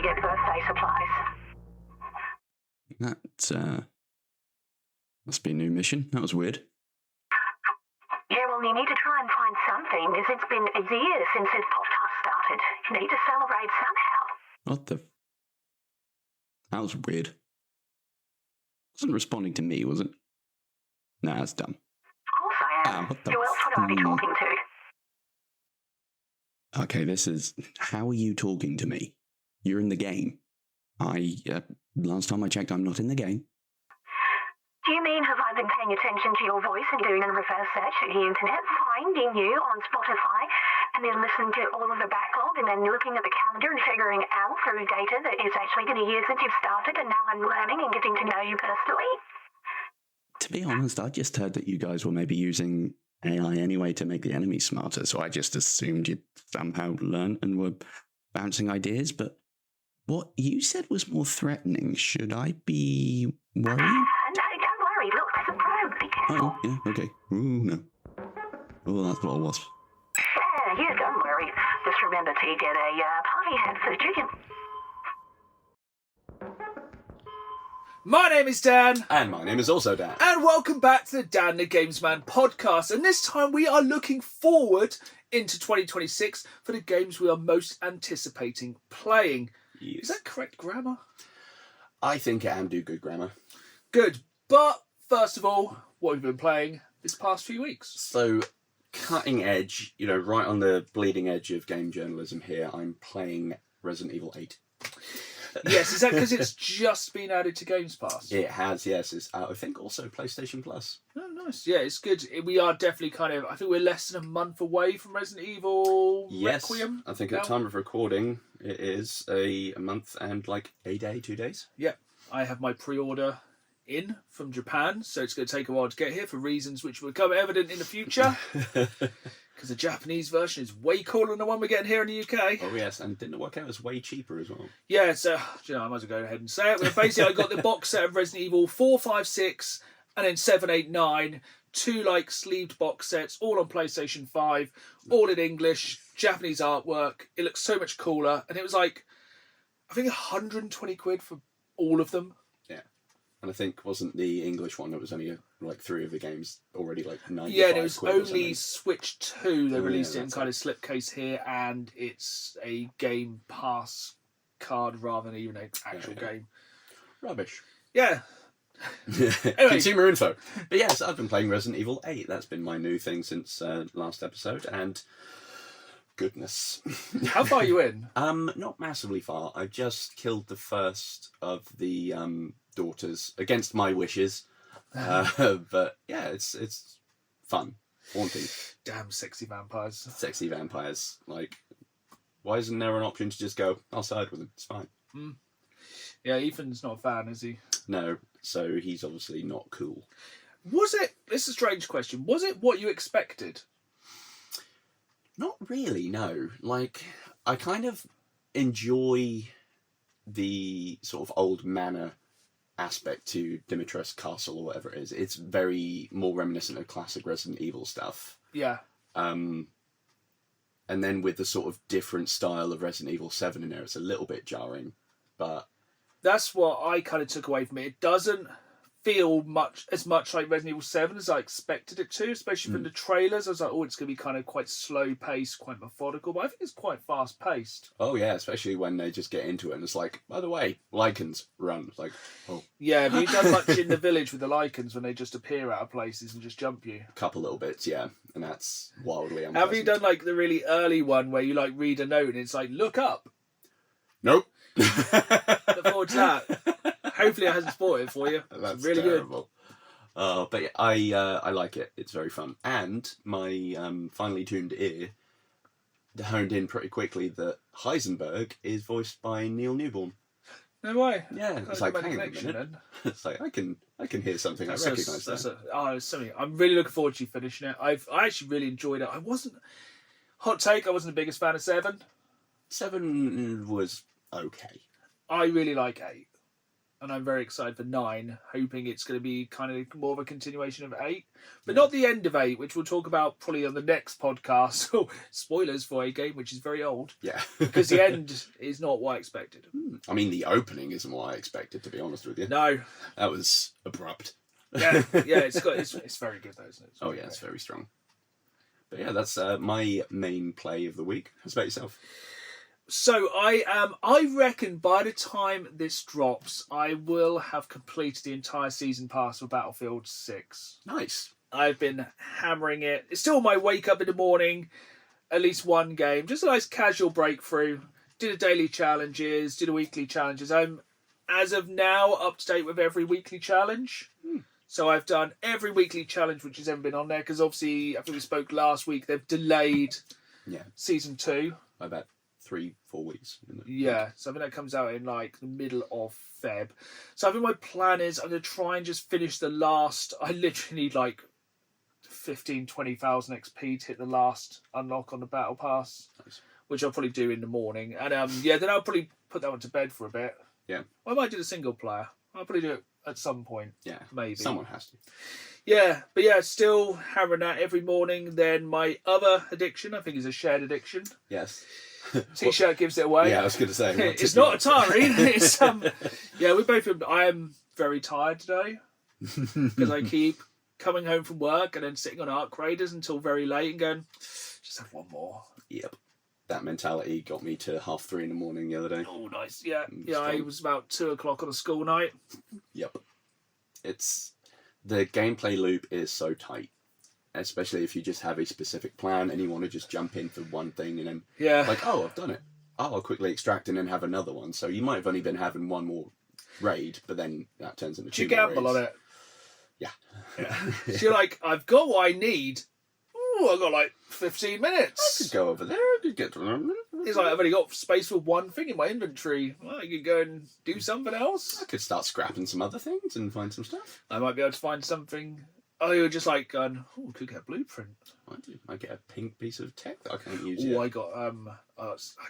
you get birthday supplies. That, must be a new mission. That was weird. Yeah, well, you need to try and find something, because it's been a year since this podcast started. You need to celebrate somehow. What the... That was weird. Wasn't responding to me, was it? Nah, that's dumb. Of course I am. What the... Who else would I be talking to? Okay, this is... How are you talking to me? You're in the game. Last time I checked, I'm not in the game. Do you mean have I been paying attention to your voice and doing a reverse search of the internet, finding you on Spotify, and then listening to all of the backlog, and then looking at the calendar and figuring out through data that it's actually been a year since you've started, and now I'm learning and getting to know you personally? To be honest, I just heard that you guys were maybe using AI anyway to make the enemy smarter, so I just assumed you'd somehow learn and were bouncing ideas, but what you said was more threatening. Should I be worried? No, don't worry. Look, there's a probe. Be careful. Oh, yeah, okay. Ooh, no. Oh, that's what I was. Yeah, don't worry. Just remember to get a party hat for the chicken. My name is Dan. And my name is also Dan. And welcome back to the Dan the Gamesman podcast. And this time we are looking forward into 2026 for the games we are most anticipating playing. Yes. Is that correct grammar? I think I am do good grammar. Good. But first of all, what have you been playing this past few weeks? So, cutting edge, right on the bleeding edge of game journalism here, I'm playing Resident Evil 8. Yes, is that because it's just been added to Games Pass? It has, yes. It's I think also PlayStation Plus. Oh, nice. Yeah, it's good. We are definitely I think we're less than a month away from Resident Evil Requiem. I think at the time of recording, it is a month and like a day, 2 days. Yeah, I have my pre-order in from Japan, so it's going to take a while to get here for reasons which will become evident in the future. Because the Japanese version is way cooler than the one we're getting here in the UK. Oh yes, and didn't it work out as way cheaper as well? Yeah, so I might as well go ahead and say it. But basically, I got the box set of Resident Evil 4, 5, 6, and then 7, 8, 9. 2 sleeved box sets, all on PlayStation 5, all in English, Japanese artwork. It looks so much cooler, and it was I think 120 quid for all of them. Yeah, and I think wasn't the English one that was only 3 of the games already 95 Yeah, and it was quid or only something. Switch 2 they released it in that's kind of slipcase here, and it's a Game Pass card rather than even an actual game. Rubbish. Yeah. Anyway. Consumer info. But yes, I've been playing Resident Evil 8. That's been my new thing since last episode, and goodness. How far are you in? Not massively far. I've just killed the first of the daughters against my wishes. But yeah, it's fun. Haunting. Damn sexy vampires. Sexy vampires. Why isn't there an option to just go, I'll side with them, it's fine. Yeah, Ethan's not a fan, is he? No, so he's obviously not cool. Was it, this is a strange question, was it what you expected? Not really, no. I kind of enjoy the sort of old manor aspect to Dimitrescu Castle or whatever it is. It's very more reminiscent of classic Resident Evil stuff. Yeah. And then with the sort of different style of Resident Evil 7 in there, it's a little bit jarring, but... That's what I kind of took away from it. It doesn't feel as much like Resident Evil 7 as I expected it to, especially from the trailers. I was like, it's going to be kind of quite slow paced, quite methodical, but I think it's quite fast paced. Oh yeah, especially when they just get into it and it's by the way, Lycans run. Oh. Yeah, have you done much in the village with the Lycans when they just appear out of places and just jump you? A couple little bits, yeah, and that's wildly unpleasant. Have you done the really early one where you read a note and it's look up? Nope. Look forward to that. Hopefully it hasn't spoiled it for you. That's it's really terrible. Good. But yeah, I like it. It's very fun. And my finely tuned ear honed in pretty quickly that Heisenberg is voiced by Neil Newborn. No way. Yeah, it's hang on a minute. It's I can hear something. I recognise that. It's something. I'm really looking forward to you finishing it. I actually really enjoyed it. I wasn't the biggest fan of 7. 7 was okay. I really like 8. and I'm very excited for 9, hoping it's going to be kind of more of a continuation of 8, but not the end of 8, which we'll talk about probably on the next podcast. Oh, spoilers for a game which is very old. Yeah. Because the end is not what I expected. I mean, the opening isn't what I expected, to be honest with you. No. That was abrupt. Yeah, it's very good though, isn't it? Oh yeah, it's very strong. But yeah, that's my main play of the week. How about yourself? So I reckon by the time this drops, I will have completed the entire season pass for Battlefield 6. Nice. I've been hammering it. It's still my wake up in the morning, at least one game. Just a nice casual breakthrough. Do the daily challenges, do the weekly challenges. I'm, as of now, up to date with every weekly challenge. So I've done every weekly challenge which has ever been on there, because obviously, I think we spoke last week, they've delayed Season 2. By about 3-4 weeks. Yeah, so I think that comes out in like the middle of Feb. So I think my plan is I'm going to try and just finish the last... I literally need like 20,000 XP to hit the last unlock on the Battle Pass, which I'll probably do in the morning. And then I'll probably put that one to bed for a bit. Yeah. I might do the single player. I'll probably do it at some point. Yeah. Maybe. Someone has to. Yeah, but yeah, still hammering that every morning. Then my other addiction, I think, is a shared addiction. Yes. T-shirt gives it away. Yeah, I was going to say. It's not Atari. It's yeah, we both. I am very tired today because I keep coming home from work and then sitting on Arc Raiders until very late and going, just have one more. Yep. That mentality got me to 3:30 in the morning the other day. Oh, nice. Yeah, yeah. It was about 2:00 on a school night. Yep. It's the gameplay loop is so tight, especially if you just have a specific plan and you want to just jump in for one thing and then like, oh, I've done it. Oh, I'll quickly extract and then have another one. So you might have only been having one more raid, but then that turns into 2 more gamble raids. on it. Yeah. So you're like, I've got what I need. I've got like 15 minutes. I could go over there. I could get. He's like, I've only got space for one thing in my inventory. Well, I could go and do something else. I could start scrapping some other things and find some stuff. I might be able to find something. Oh, you're just like going, oh, could get a blueprint. I get a pink piece of tech that I can't use Oh, yet. I got I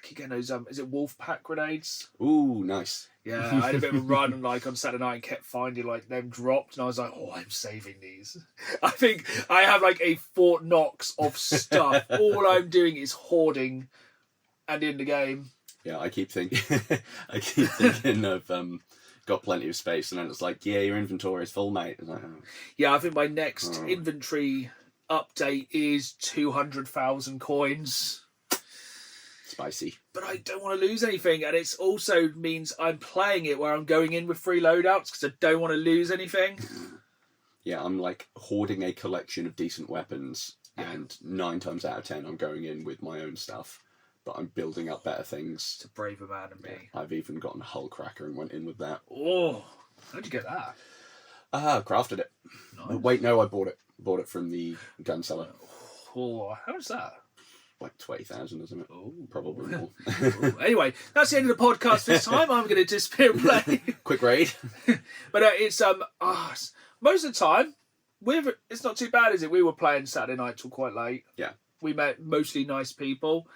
keep getting those is it wolf pack grenades? Ooh, nice. Yeah, I had a bit of a run like on Saturday night and kept finding like them dropped, and I was like, oh, I'm saving these. I think I have like a Fort Knox of stuff. All I'm doing is hoarding, and in the game. Yeah, I keep thinking of got plenty of space, and then it's like, yeah, your inventory is full, mate. It's like, oh. Yeah, I think my next inventory update is 200,000 coins. Spicy. But I don't want to lose anything, and it also means I'm playing it where I'm going in with free loadouts because I don't want to lose anything. Yeah, I'm like hoarding a collection of decent weapons, and 9 times out of 10 I'm going in with my own stuff, but I'm building up better things. It's a braver man than me. I've even gotten a hull cracker and went in with that. Oh, how'd you get that? Crafted it. Nice. Wait, no, I bought it. Bought it from the gun seller. Oh, how much is that? Like 20,000, isn't it? Oh, probably more. Anyway, that's the end of the podcast this time. I'm going to disappear and play. Quick raid. But it's most of the time, it's not too bad, is it? We were playing Saturday night till quite late. Yeah. We met mostly nice people.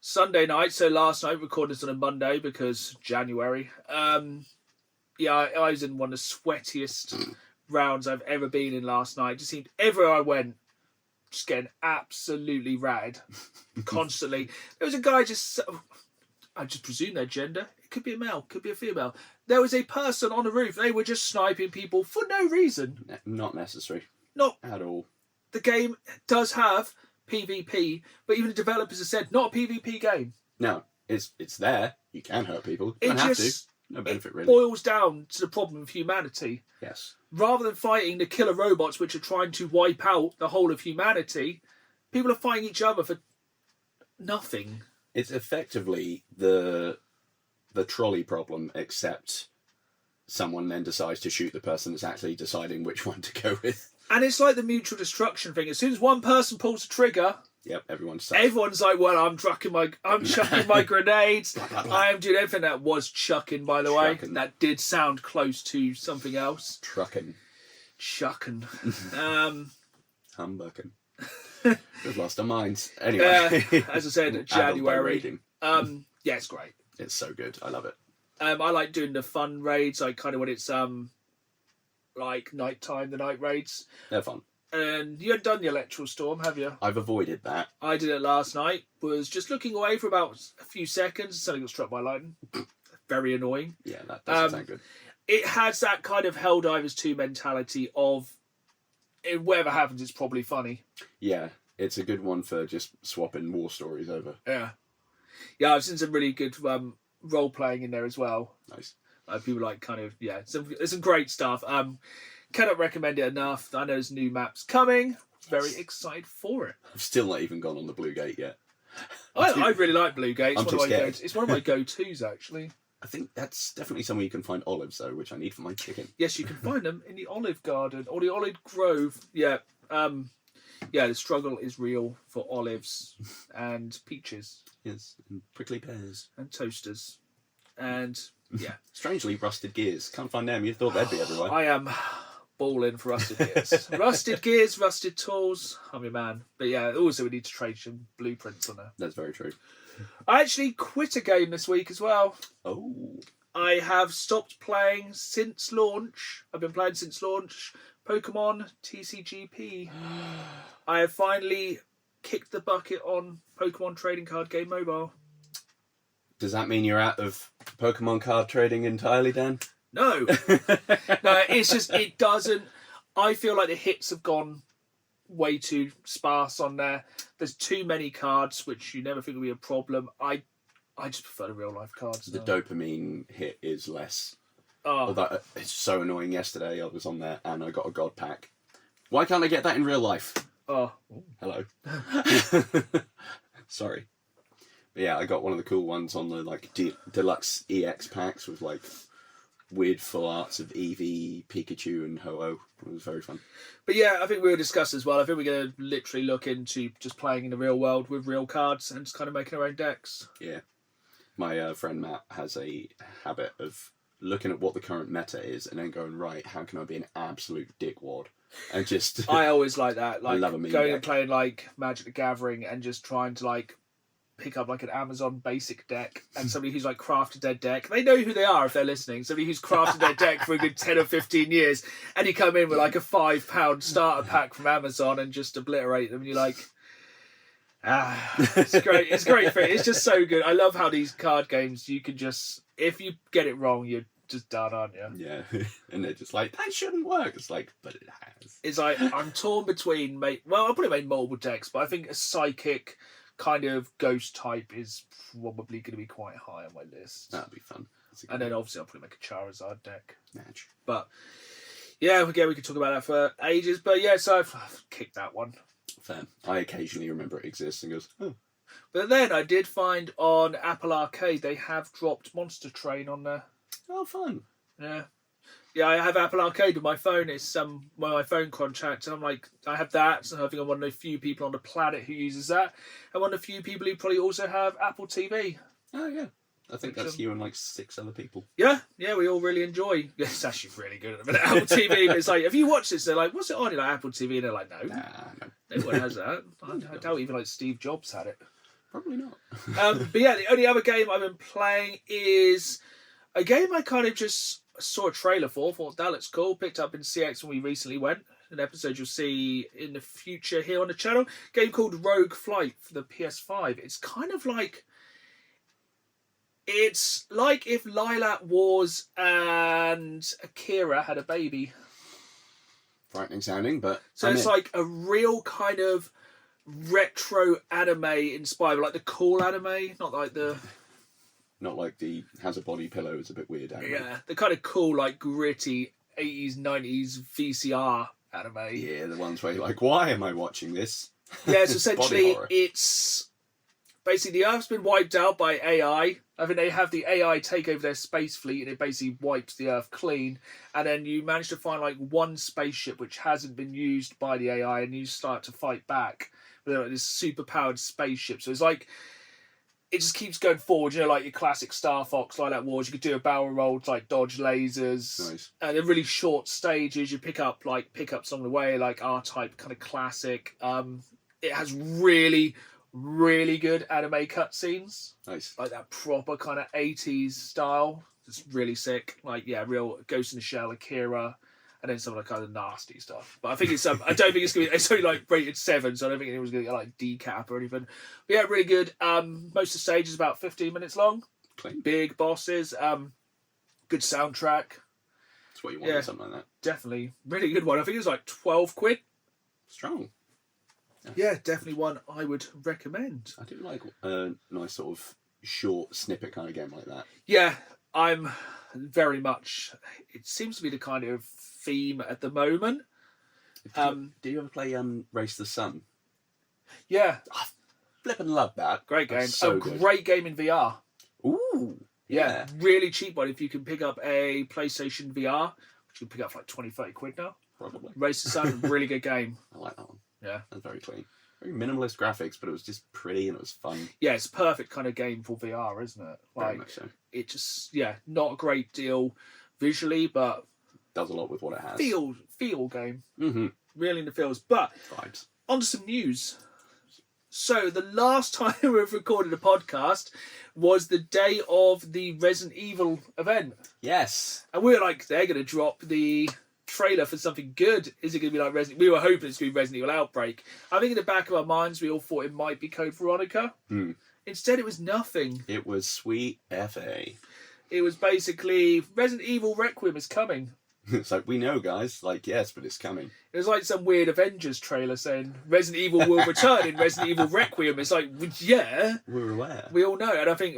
Sunday night, so last night, recorded this on a Monday because January. Yeah, I was in one of the sweatiest rounds I've ever been in last night. It just seemed everywhere I went, just getting absolutely ratted constantly. There was a guy I just presume their gender. It could be a male, could be a female. There was a person on the roof. They were just sniping people for no reason. Not necessary. Not at all. The game does have PvP, but even the developers have said not a PvP game. No, it's there. You can hurt people. You don't have to. No benefit, really. Boils down to the problem of humanity. Yes. Rather than fighting the killer robots which are trying to wipe out the whole of humanity, people are fighting each other for nothing. It's effectively the trolley problem, except someone then decides to shoot the person that's actually deciding which one to go with. And it's like the mutual destruction thing. As soon as one person pulls the trigger, yep, everyone's like, well, I'm chucking my grenades. Blah, blah, blah. I am doing everything. That was chucking, by the way. That did sound close to something else. Chucking. Humbucking. We've lost our minds. Anyway. As I said, January. Yeah, it's great. It's so good. I love it. I like doing the fun raids, like kind of when it's like nighttime, the night raids. They're fun. And you haven't done the Electoral Storm, have you? I've avoided that. I did it last night. Was just looking away for about a few seconds. Suddenly got struck by lightning. Very annoying. Yeah, that doesn't sound good. It has that kind of Helldivers 2 mentality of whatever happens, it's probably funny. Yeah, it's a good one for just swapping war stories over. Yeah. Yeah, I've seen some really good role playing in there as well. Nice. People like kind of, yeah, there's some great stuff. Cannot recommend it enough. I know there's new maps coming. Very excited for it. I've still not even gone on the Blue Gate yet. I really like Blue Gate. I'm too scared. It's one of my go-tos, actually. I think that's definitely somewhere you can find olives, though, which I need for my chicken. Yes, you can find them in the Olive Garden or the Olive Grove. Yeah. Yeah, the struggle is real for olives and peaches. Yes, and prickly pears. And toasters. And, yeah. Strangely, rusted gears. Can't find them. You thought they'd be everywhere. I am balling for rusted gears. Rusted gears, rusted tools. I'm your man. But yeah, also we need to trade some blueprints on there. That's very true. I actually quit a game this week as well. Oh. I have stopped playing since launch. I've been playing since launch. Pokemon TCGP. I have finally kicked the bucket on Pokemon Trading Card Game Mobile. Does that mean you're out of Pokemon card trading entirely, Dan? No. No, it's just, it doesn't... I feel like the hits have gone way too sparse on there. There's too many cards, which you never think will be a problem. I just prefer the real-life cards. The now. dopamine hit is less. Oh. Although it's so annoying. Yesterday I was on there and I got a God Pack. Why can't I get that in real life? Oh. Hello. Sorry. But yeah, I got one of the cool ones on the like deluxe EX packs with like weird full arts of Eevee, Pikachu and Ho-Oh. It was very fun. But yeah, I think we'll discuss as well. I think we're going to literally look into just playing in the real world with real cards and just kind of making our own decks. Yeah. My friend Matt has a habit of looking at what the current meta is and then going, right, how can I be an absolute dickwad? And just... I always like that. Like, I love a meme going deck. and playing like Magic the Gathering and just trying to like pick up like an Amazon basic deck and somebody who's like crafted their deck. They know who they are if they're listening. Somebody who's crafted their deck for a good 10 or 15 years and you come in with like a £5 starter pack from Amazon and just obliterate them and you're like... it's great. It's great for it. It's just so good. I love how these card games, you can just... If you get it wrong, you're just done, aren't you? Yeah. And they're just like, that shouldn't work. It's like, but it has. It's like, I'm torn between... Well, I probably made multiple decks, but I think a psychic... kind of ghost type is probably going to be quite high on my list. That'd be fun. And then obviously I'll probably make a Charizard deck. Match. But yeah, again, we could talk about that for ages. But yeah, so I've kicked that one. Fair. I occasionally remember it exists and goes, oh. But then I did find on Apple Arcade, they have dropped Monster Train on there. Oh, fun. Yeah. Yeah, I have Apple Arcade with my phone. It's my phone contract, and I'm like, I have that. So I think I'm one of the few people on the planet who uses that, and one of the few people who probably also have Apple TV. Oh yeah, I think that's you and like 6 other people. Yeah, we all really enjoy. It's actually really good at the minute. Apple TV. But it's like, have you watched this? They're like, what's it on? You're like, Apple TV, and they're like, no, no one has that. I doubt even like Steve Jobs had it. Probably not. But yeah, the only other game I've been playing is a game I kind of just saw a trailer for, thought that looks cool, picked up in CX when we recently went. An episode you'll see in the future here on the channel. A game called Rogue Flight for the PS5. It's kind of like... It's like if Lilac Wars and Akira had a baby. Frightening sounding, but... So it's like a real kind of retro anime inspired, like the cool anime, not like the... Not like the has a body pillow, it's a bit weird anime. Yeah, the kind of cool, like gritty 80s, 90s VCR anime. Yeah, the ones where you're like, why am I watching this? Yeah, so essentially it's basically the Earth's been wiped out by AI. I think they have the AI take over their space fleet and it basically wipes the Earth clean. And then you manage to find like one spaceship which hasn't been used by the AI and you start to fight back with like, this super powered spaceship. So it's like... It just keeps going forward, you know, like your classic Star Fox, Lilac Wars. You could do a barrel roll to like dodge lasers. Nice. And in really short stages, you pick up pickups along the way, like R-Type kind of classic. It has really, really good anime cutscenes. Nice. Like that proper kind of 80s style. that's really sick. Like, yeah, real Ghost in the Shell, Akira, and then some of the kind of nasty stuff. But I think it's I don't think it's gonna be. It's only like rated 7, so I don't think anyone's gonna get like decap or anything. But yeah, really good. Most of the stage is about 15 minutes long. Clean. Big bosses. Good soundtrack. That's what you want, something like that. Definitely, really good one. I think it was like £12. Strong. Yeah, definitely one I would recommend. I do like a nice sort of short snippet kind of game like that. Yeah, I'm very much. It seems to be the kind of theme at the moment. Do you ever play Race the Sun? Yeah, I flipping love that. great game. That's so good. Great game in VR. Ooh. Yeah, really cheap one. If you can pick up a PlayStation VR, which you can pick up for like 20-30 quid now. Probably. Race the Sun, really good game. I like that one. Yeah. That's very clean. Very minimalist graphics, but it was just pretty and it was fun. Yeah, it's a perfect kind of game for VR, isn't it? Very Like, much so. it just, not a great deal visually, but Does a lot with what it has. feel game. Mm-hmm. Really in the feels. But Vibes. on to some news. So the last time we've recorded a podcast was the day of the Resident Evil event. Yes. And we were like, they're going to drop the trailer for something good. Is it going to be like Resident? We were hoping it's going to be Resident Evil Outbreak. I think in the back of our minds, we all thought it might be Code Veronica. Mm. Instead, it was nothing. It was sweet FA. It was basically Resident Evil Requiem is coming. It's like, we know, guys. Like, yes, but it's coming. It was like some weird Avengers trailer saying Resident Evil will return in Resident Evil Requiem. It's like, well, yeah, We're aware. we all know. And I think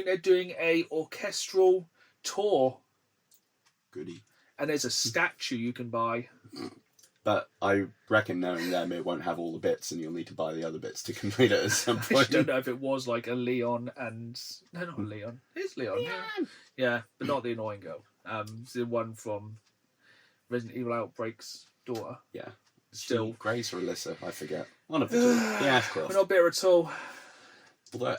they're doing a orchestral tour. Goody. And there's a statue you can buy. But I reckon, knowing them, it won't have all the bits, and you'll need to buy the other bits to complete it at some I point. just don't know if it was like a Leon and... No, not Leon. It's Leon. Yeah, but not the annoying girl. It's the one from Resident Evil Outbreak's daughter. Yeah. Still. Grace or Alyssa, I forget. One of the two. Yeah, We're not bitter at all. Although,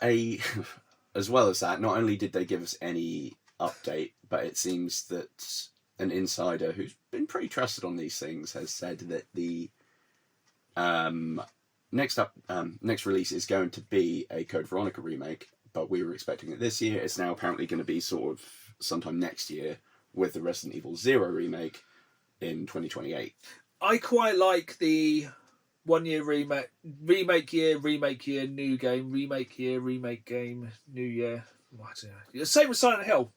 as well as that, not only did they give us any update, but it seems that an insider who's been pretty trusted on these things has said that the next release is going to be a Code Veronica remake, but we were expecting it this year. It's now apparently going to be sort of sometime next year with the Resident Evil 0 remake in 2028. I quite like the 1 year remake year, new game, remake year, remake game, new year. I don't know. The same with Silent Hill.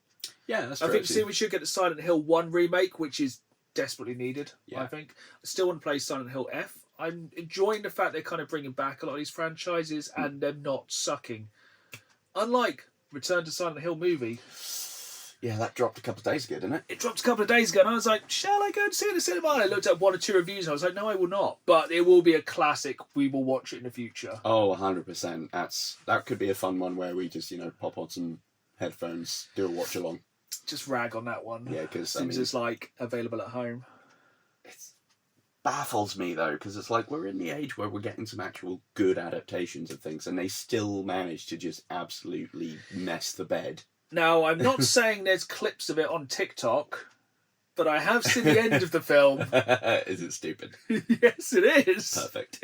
Yeah, that's I true. think we should get the Silent Hill 1 remake, which is desperately needed. Yeah. I think I still want to play Silent Hill F. I'm enjoying the fact they're kind of bringing back a lot of these franchises and them not sucking. Unlike Return to Silent Hill movie. Yeah, that dropped a couple of days ago, didn't it? It dropped a couple of days ago and I was like, shall I go and see it in the cinema? And I looked at 1 or 2 reviews and I was like, no, I will not. But it will be a classic. We will watch it in the future. Oh, 100%. That could be a fun one where we just, pop on some headphones, do a watch along. Just rag on that one. Yeah, because Seems it's like available at home. It baffles me though, because it's like we're in the age where we're getting some actual good adaptations of things, and they still manage to just absolutely mess the bed. Now, I'm not saying there's clips of it on TikTok, but I have seen the end of the film. Is it stupid? Yes, it is. Perfect.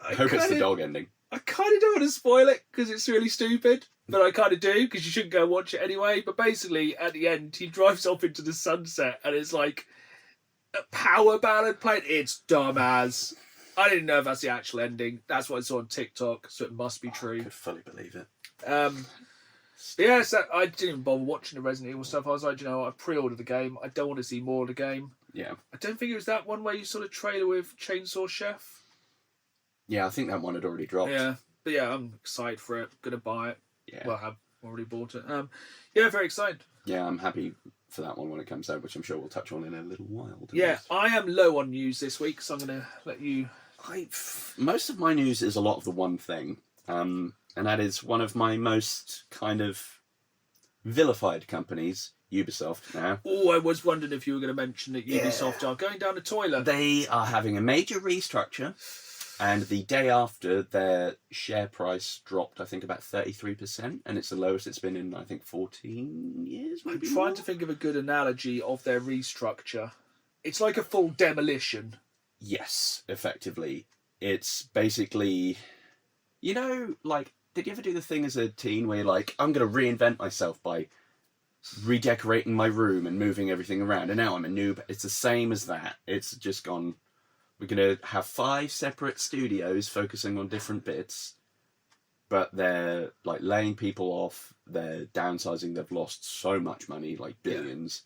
I hope it's the dog ending. I kind of don't want to spoil it because it's really stupid, but I kind of do because you shouldn't go watch it anyway. But basically, at the end, he drives off into the sunset and it's like a power ballad playing. It's dumb as. I didn't know if that's the actual ending. That's what I saw on TikTok, so it must be true. I could fully believe it. But yeah, so I didn't even bother watching the Resident Evil stuff. I was like, I pre-ordered the game. I don't want to see more of the game. Yeah. I don't think it was that one where you saw the trailer with Chainsaw Chef. Yeah, I think that one had already dropped. Yeah, but yeah, I'm excited for it. Gonna buy it. Yeah. Well, I have already bought it. Yeah, very excited. Yeah, I'm happy for that one when it comes out, which I'm sure we'll touch on in a little while. Yeah, I am low on news this week, so I'm gonna let you. Most of my news is a lot of the one thing, and that is one of my most kind of vilified companies, Ubisoft now. Oh, I was wondering if you were going to mention that Ubisoft are going down the toilet. They are having a major restructure, and the day after, their share price dropped, I think, about 33%, and it's the lowest it's been in, I think, 14 years, maybe I'm trying to think of a good analogy of their restructure. It's like a full demolition. Yes, effectively. It's basically, like, did you ever do the thing as a teen where you're like, I'm going to reinvent myself by redecorating my room and moving everything around, and now I'm a noob. It's the same as that. It's just gone. We're going to have 5 separate studios focusing on different bits, but they're like laying people off. They're downsizing. They've lost so much money, like billions.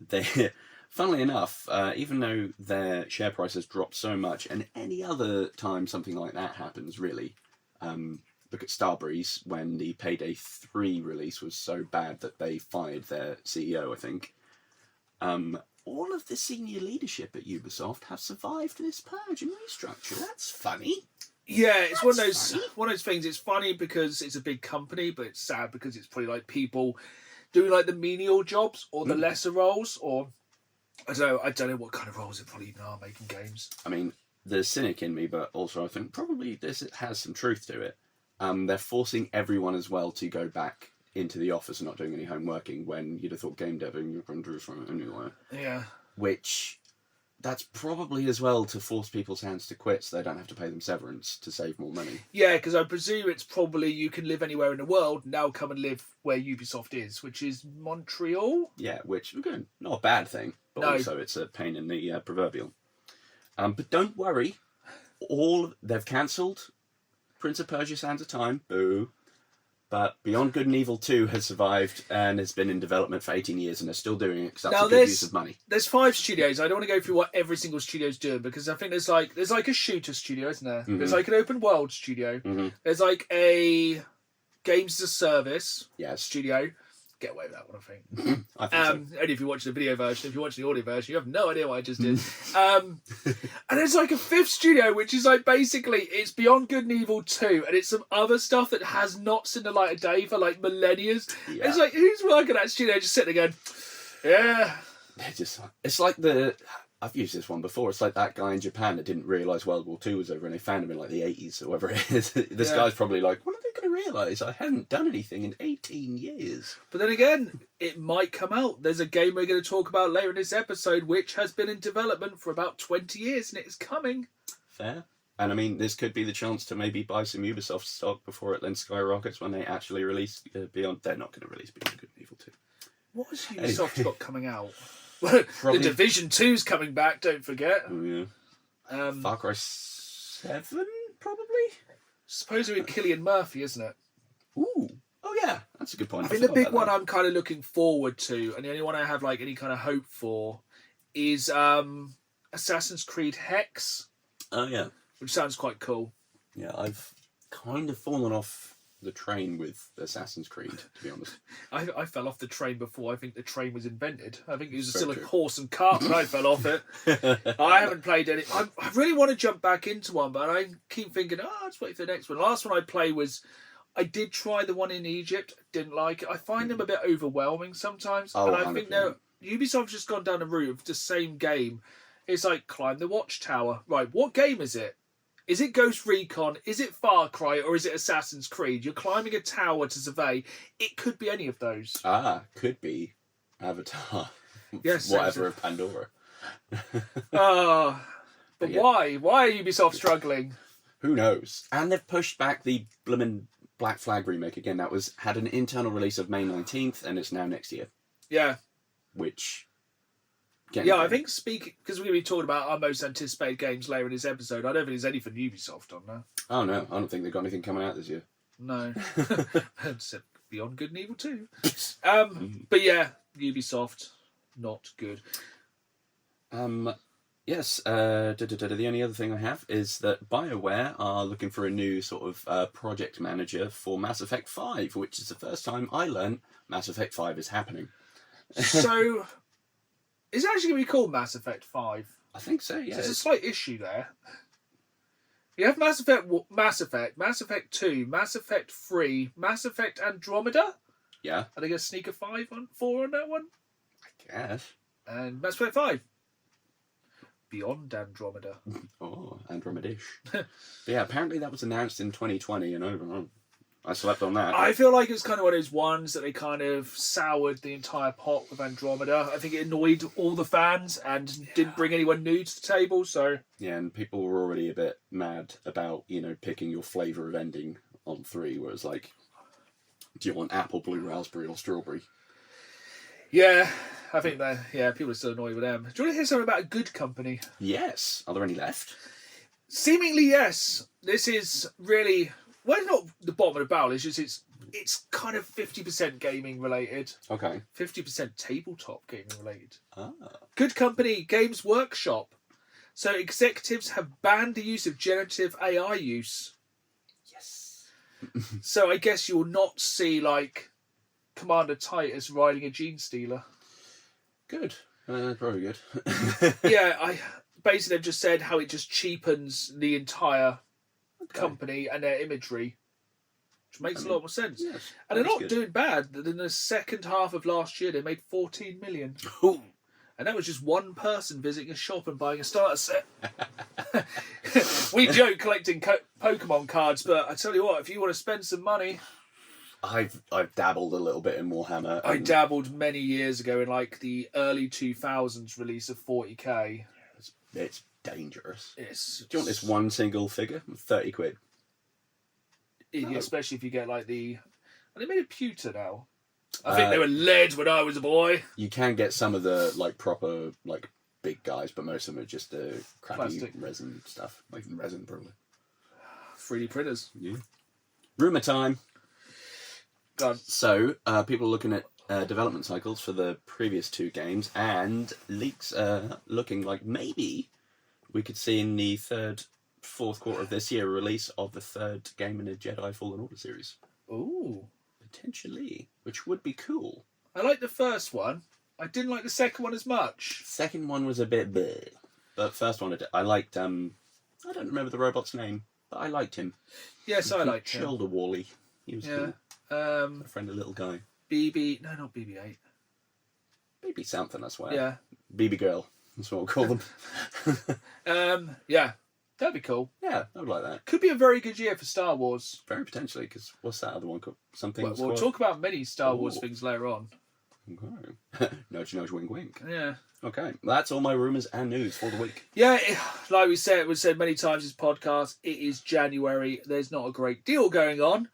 They, funnily enough, even though their share price has dropped so much, and any other time something like that happens, really, look at Starbreeze when the Payday 3 release was so bad that they fired their CEO, I think. All of the senior leadership at Ubisoft have survived this purge and restructure. That's funny. Yeah, it's That's one of those funny. one of those things. It's funny because it's a big company, but it's sad because it's probably like people doing like the menial jobs or the lesser roles, or I don't know what kind of roles it probably even are making games. I mean, there's cynic in me, but also I think probably this has some truth to it. They're forcing everyone as well to go back into the office and not doing any homeworking when you'd have thought game deving you can do from anywhere. Yeah. Which, that's probably as well to force people's hands to quit so they don't have to pay them severance to save more money. Yeah, because I presume it's probably you can live anywhere in the world, now come and live where Ubisoft is, which is Montreal. Yeah, which, again, not a bad thing, but No. also it's a pain in the proverbial. But don't worry, they've cancelled Prince of Persia: Sands of Time, boo. But Beyond Good and Evil 2 has survived and has been in development for 18 years and they're still doing it because that's Now a good use of money. There's 5 studios. I don't want to go through what every single studio's doing because I think there's like a shooter studio, isn't there? Mm-hmm. There's like an open world studio. Mm-hmm. There's like a games as a service Yes. studio. Get away with that one, I think. I think so. Only if you watch the video version. If you watch the audio version, you have no idea what I just did. And there's like a 5th studio, which is like basically it's Beyond Good and Evil 2, and it's some other stuff that has not seen the light of day for like millennia. Yeah. It's like who's working at that studio just sitting there going, yeah. It's like I've used this one before. It's like that guy in Japan that didn't realise World War II was over and they found him in like the 80s or whatever it is. This guy's probably like, when are they going to realise I hadn't done anything in 18 years? But then again, it might come out. There's a game we're going to talk about later in this episode which has been in development for about 20 years and it's coming. Fair. And I mean, this could be the chance to maybe buy some Ubisoft stock before it then skyrockets when they actually release Beyond. They're not going to release Beyond Good and Evil 2. What has Ubisoft got coming out? Probably- The Division 2's coming back, don't forget. Oh, yeah. Far Cry 7, probably? Supposedly Cillian Murphy, isn't it? Ooh. Oh, yeah. That's a good point. I think the big one I'm kind of looking forward to, and the only one I have like any kind of hope for, is Assassin's Creed Hex. Oh, yeah. Which sounds quite cool. Yeah, I've kind of fallen off the train with Assassin's Creed, to be honest. I fell off the train before I think the train was invented. I think it was Very still true. a horse and cart when I fell off it. I haven't played any. I really want to jump back into one, but I keep thinking, let's wait for the next one. The last one I played was, I did try the one in Egypt, didn't like it. I find them a bit overwhelming sometimes. Oh, and I think 100%. Ubisoft's just gone down the route of the same game. It's like, climb the watchtower. Right, what game is it? Is it Ghost Recon? Is it Far Cry? Or is it Assassin's Creed? You're climbing a tower to survey. It could be any of those. Could be Avatar. Yes, Whatever of Pandora. But yeah. why? Why are Ubisoft struggling? Who knows? And they've pushed back the bloomin' Black Flag remake again. That had an internal release of May 19th, and it's now next year. Yeah. Which... I think because we're going to be talking about our most anticipated games later in this episode, I don't think there's anything Ubisoft on there. Oh, no. I don't think they've got anything coming out this year. No. Except Beyond Good and Evil 2. But yeah, Ubisoft, not good. Yes, the only other thing I have is that BioWare are looking for a new sort of project manager for Mass Effect 5, which is the first time I learned Mass Effect 5 is happening. So, is it actually going to be called Mass Effect 5? I think so, yeah. There's a slight issue there. You have Mass Effect 2, Mass Effect 3, Mass Effect Andromeda. Yeah. Are they going to sneak a 4 on that one? I guess. And Mass Effect 5. Beyond Andromeda. Oh, Andromedish. But yeah, apparently that was announced in 2020, and I slept on that. I feel like it's kind of one of those ones that they kind of soured the entire pot with Andromeda. I think it annoyed all the fans and didn't bring anyone new to the table, so... Yeah, and people were already a bit mad about, picking your flavour of ending on 3, where it's like, Do you want apple, blue, raspberry, or strawberry? Yeah, I think that. Yeah, people are still annoyed with them. Do you want to hear something about a good company? Yes. Are there any left? Seemingly, yes. This is really not the bottom of the barrel. It's just it's kind of 50% gaming related, Okay. 50% tabletop gaming related. Ah. Good company, Games Workshop. So executives have banned the use of generative AI use. Yes. So I guess you will not see like Commander Titus riding a gene stealer. Good. Probably good. Yeah, I basically they've just said how it just cheapens the entire company and their imagery, which makes a lot more sense. Yes, and they're not doing bad. In the second half of last year, they made 14 million. Ooh. And that was just one person visiting a shop and buying a starter set. We joke collecting Pokemon cards, but I tell you what, if you want to spend some money... I've dabbled a little bit in Warhammer. I dabbled many years ago in like the early 2000s release of 40k. It's dangerous. Do It's you want this one single figure? 30 quid. especially if you get like the... Are they made of pewter now? I think they were lead when I was a boy. You can get some of the like proper like big guys, but most of them are just crappy Plastic. resin stuff. Like resin, probably. 3D printers. Yeah. Rumour time. Done. So, people are looking at development cycles for the previous two games, and leaks are looking like maybe we could see in the fourth quarter of this year a release of the third game in the Jedi Fallen Order series. Ooh. Potentially, which would be cool. I liked the first one. I didn't like the second one as much. Second one was a bit bleh, but first one I liked. I don't remember the robot's name, but I liked him. Yes, I liked him. Shoulder Wally. He was cool. A friendly little guy. BB... No, not BB-8. Maybe something, I swear. Yeah. BB Girl. That's what we'll call them. Yeah. That'd be cool. Yeah, I would like that. Could be a very good year for Star Wars. Very potentially, because what's that other one called? Something. Well, we'll talk about many Star Wars Ooh. things later on. Okay. Nudge, nudge, wink, wink. Yeah. Okay, that's all my rumours and news for the week. Yeah, like we've said many times in this podcast, it is January. There's not a great deal going on,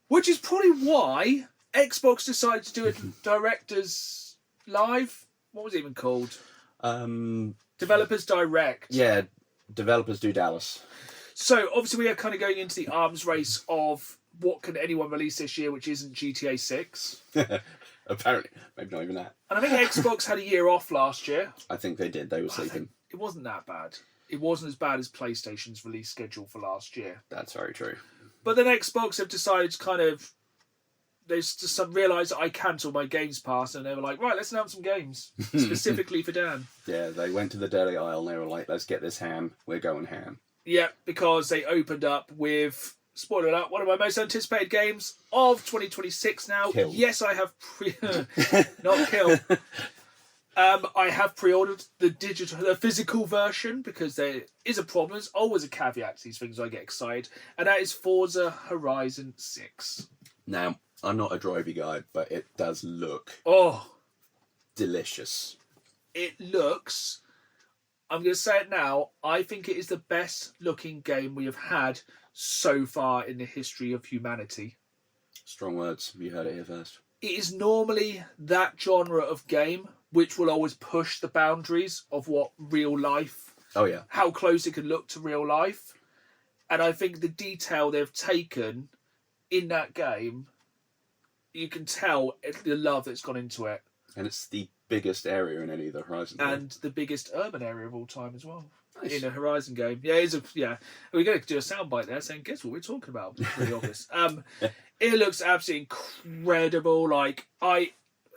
which is probably why Xbox decided to do a Directors Live. What was it even called? Developers Direct. Yeah, developers do Dallas. So obviously we are kind of going into the arms race of what can anyone release this year, which isn't GTA 6. Apparently, maybe not even that. And I think Xbox had a year off last year. I think they did. They were sleeping. It wasn't that bad. It wasn't as bad as PlayStation's release schedule for last year. That's very true. But then Xbox have decided to kind of... They just realised that I cancelled my Games Pass and they were like, right, let's announce some games. Specifically for Dan. Yeah, they went to the deli aisle and they were like, let's get this ham. We're going ham. Yeah, because they opened up with... Spoiler alert, one of my most anticipated games of 2026 now. Kill. Yes, I have not Kill. I have pre-ordered the physical version because there is a problem. There's always a caveat to these things. I get excited, and that is Forza Horizon 6. Now, I'm not a drivey guy, but it does look delicious. It looks. I'm going to say it now. I think it is the best looking game we have had so far in the history of humanity. Strong words. You heard it here first. It is normally that genre of game which will always push the boundaries of what real life, how close it can look to real life. And I think the detail they've taken in that game, you can tell the love that's gone into it. And it's the biggest area in any of the Horizon games. And the biggest urban area of all time as well. Nice. In a Horizon game. Yeah, we're going to do a soundbite there saying, guess what we're talking about? It's really obvious. It looks absolutely incredible.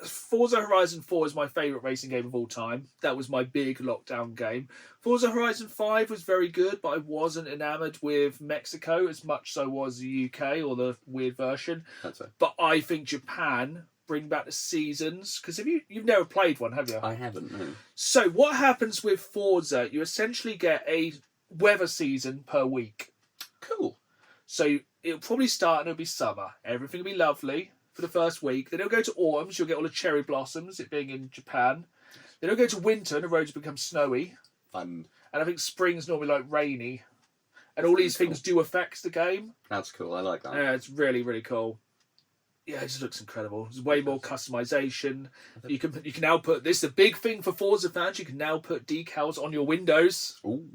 Forza Horizon 4 is my favourite racing game of all time. That was my big lockdown game. Forza Horizon 5 was very good, but I wasn't enamoured with Mexico as much so was the UK or the weird version. That's it. But I think Japan bring back the seasons, because you've never played one, have you? I haven't, no. So what happens with Forza, you essentially get a weather season per week. Cool. So it'll probably start and it'll be summer. Everything will be lovely for the first week. Then it'll go to autumn, so you'll get all the cherry blossoms, it being in Japan. Then it'll go to winter and the roads become snowy. Fun. And I think spring's normally like rainy. And all these things do affect the game. That's cool, I like that. Yeah, it's really, really cool. Yeah, it just looks incredible. There's way more customization. You can now put this is a big thing for Forza fans. You can now put decals on your windows. Ooh.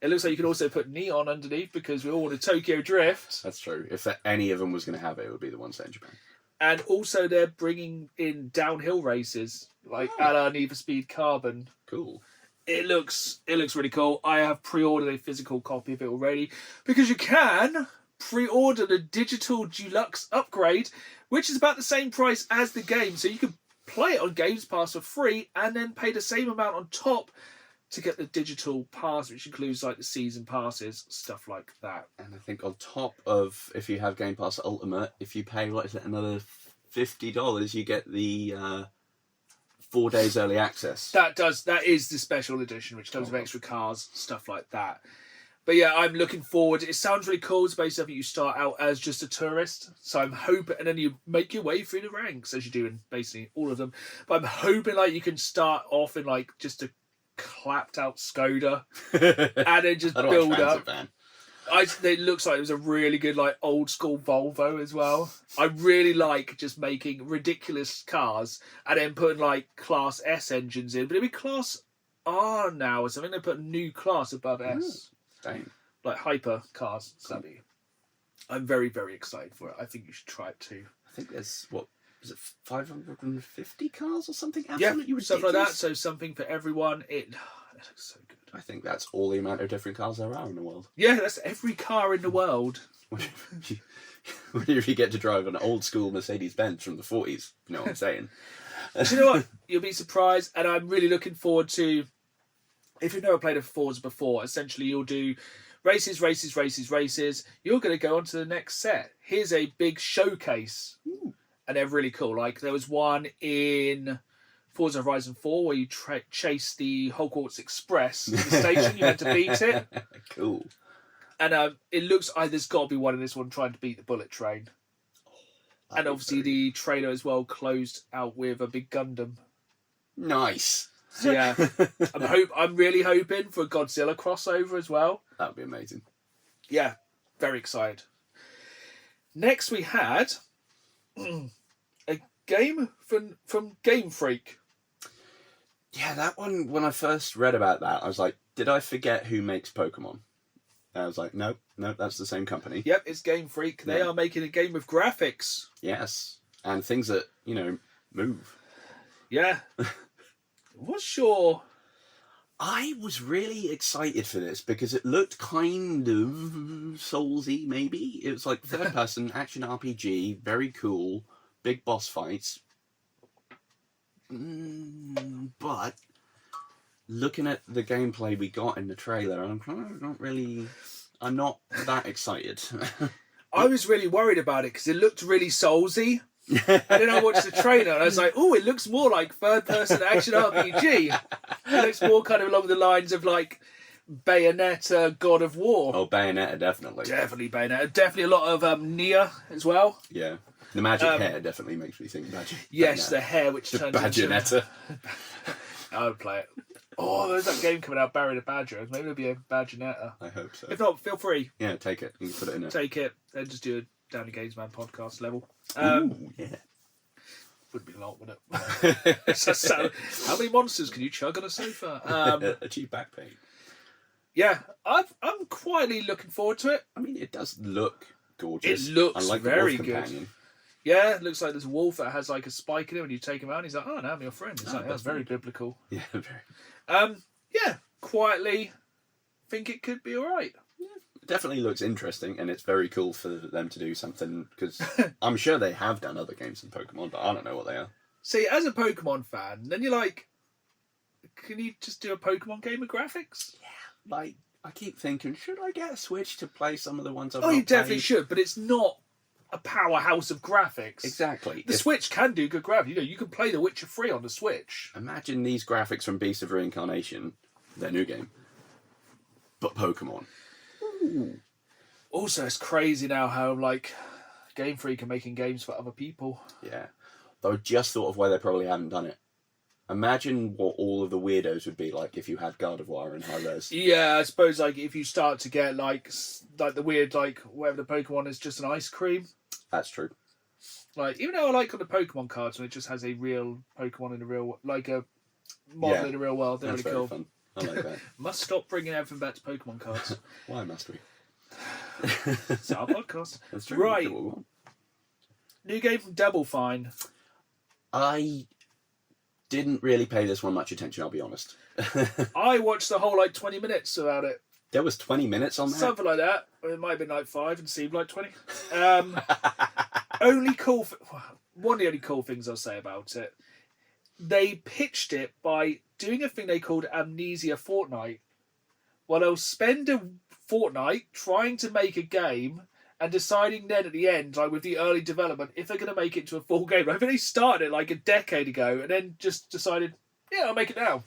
It looks like you can also put neon underneath because we all want a Tokyo Drift. That's true. If any of them was going to have it, it would be the one set in Japan. And also they're bringing in downhill races like a la Need for Speed Carbon. Cool. It looks really cool. I have pre-ordered a physical copy of it already because you can pre-order the digital deluxe upgrade, which is about the same price as the game. So you can play it on Games Pass for free and then pay the same amount on top to get the digital pass, which includes like the season passes, stuff like that. And I think on top of, if you have Game Pass Ultimate, if you pay, what is it, another $50, you get the 4 days early access. That is the special edition, which comes with extra cars, stuff like that. But yeah, I'm looking forward. It sounds really cool. It's basically you start out as just a tourist. So I'm hoping, and then you make your way through the ranks as you do in basically all of them. But I'm hoping like you can start off in like just a clapped out Skoda and then just build up. It looks like it was a really good like old school Volvo as well. I really like just making ridiculous cars and then putting like Class S engines in, but it'd be Class R now or something. They put a new class above S. Dang. Like hyper cars. Cool. I'm very, very excited for it. I think you should try it too. I think there's, what, is it 550 cars or something? Absolutely stuff like that. So something for everyone. It looks so good. I think that's all the amount of different cars there are in the world. Yeah, that's every car in the world. If you get to drive an old school Mercedes-Benz from the 40s, you know what I'm saying? Do you know what? You'll be surprised, and I'm really looking forward to, if you've never played a Forza before, essentially you'll do races. You're going to go on to the next set. Here's a big showcase. Ooh. And they're really cool. Like, there was one in Forza Horizon 4 where you chase the Hogwarts Express to the station. You had to beat it. Cool. And it looks like there's got to be one in this one trying to beat the bullet train. And obviously the trailer as well closed out with a big Gundam. Nice. So yeah, I'm really hoping for a Godzilla crossover as well. That would be amazing. Yeah, very excited. Next we had a game from Game Freak. Yeah, that one, when I first read about that, I was like, did I forget who makes Pokemon? And I was like, nope, that's the same company. Yep, it's Game Freak. They are making a game with graphics. Yes, and things that, move. Yeah. What's your... I was really excited for this because it looked kind of Soulsy, maybe. It was like third-person action RPG, very cool, big boss fights. But looking at the gameplay we got in the trailer, I'm not that excited. I was really worried about it because it looked really Soulsy. And then I watched the trailer and I was like, oh, it looks more like third-person action RPG. It looks more kind of along the lines of like Bayonetta, God of War. Oh, Bayonetta, definitely. Definitely Bayonetta. Definitely a lot of Nia as well. Yeah. The magic hair definitely makes me think Bayonetta. Yes, the hair which turns Bayonetta. I would play it. Oh, there's that game coming out, Barry the Badger. Maybe it'll be a Bayonetta. I hope so. If not, feel free. Yeah, take it. You can put it in there. Take it and just do a Down the Games Man podcast level. Ooh, yeah. Would be a lot, wouldn't it? So, how many monsters can you chug on a sofa? A cheap back pain. Yeah, I'm quietly looking forward to it. I mean, it does look gorgeous. It looks unlike very the Wolf good. Companion. Yeah, it looks like there's a wolf that has like a spike in it. When you take him out, and he's like, "Oh, now I'm your friend." It's like that's very biblical. Yeah, very. Yeah, quietly think it could be all right. It definitely looks interesting, and it's very cool for them to do something, because I'm sure they have done other games in Pokemon, but I don't know what they are. See, as a Pokemon fan, then you're like, can you just do a Pokemon game with graphics? Yeah, like, I keep thinking, should I get a Switch to play some of the ones I've Oh, not you definitely played? should, but it's not a powerhouse of graphics. Exactly. The Switch can do good graphics. You can play The Witcher 3 on the Switch. Imagine these graphics from Beast of Reincarnation, their new game, but Pokemon. Ooh. Also, it's crazy now how, like, Game Freak are making games for other people. Yeah. Though I just thought of why they probably haven't done it. Imagine what all of the weirdos would be like if you had Gardevoir and high-res. Yeah, I suppose, like, if you start to get, like the weird, like, whatever the Pokemon is, just an ice cream. That's true. Like, even though I like on the Pokemon cards when it just has a real Pokemon in the real, like a model in the real world, they're That's really very cool. fun. I like that. Must stop bringing everything back to Pokemon cards. Why must we? It's our podcast. That's true. Right. Do what we want. New game from Double Fine. I didn't really pay this one much attention, I'll be honest. I watched the whole 20 minutes about it. There was 20 minutes on that? Something like that. It might have been 5 and seemed like 20. One of the only cool things I'll say about it, they pitched it by doing a thing they called Amnesia Fortnite. Well, they'll spend a fortnight trying to make a game and deciding then at the end, with the early development, if they're going to make it to a full game. I think they started it a decade ago and then just decided, yeah, I'll make it now.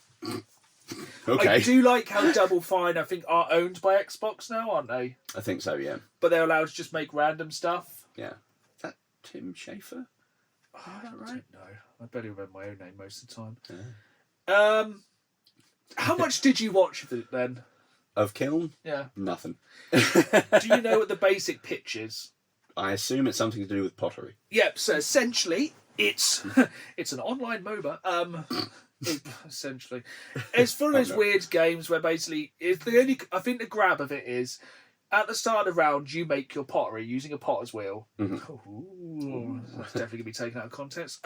Okay. I do like how Double Fine, I think, are owned by Xbox now, aren't they? I think so, yeah. But they're allowed to just make random stuff. Yeah. Is that Tim Schafer? Oh, I don't know. I barely remember my own name most of the time. Yeah. How much did you watch of it then? Of Kiln? Yeah. Nothing. Do you know what the basic pitch is? I assume it's something to do with pottery. Yep. So essentially, it's an online MOBA. Essentially, it's full of those weird games where basically I think the grab of it is at the start of the round you make your pottery using a potter's wheel. Ooh, that's definitely gonna be taken out of context.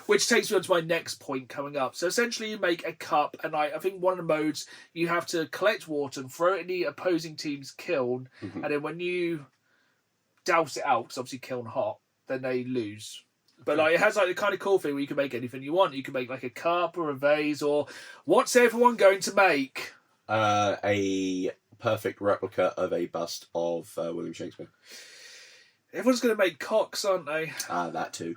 Which takes me on to my next point coming up. So essentially, you make a cup, and I think one of the modes you have to collect water and throw it in the opposing team's kiln, and then when you douse it out, because obviously kiln hot, then they lose. But it has the kind of cool thing where you can make anything you want. You can make a cup or a vase, or what's everyone going to make? A perfect replica of a bust of William Shakespeare. Everyone's going to make cocks, aren't they? That too.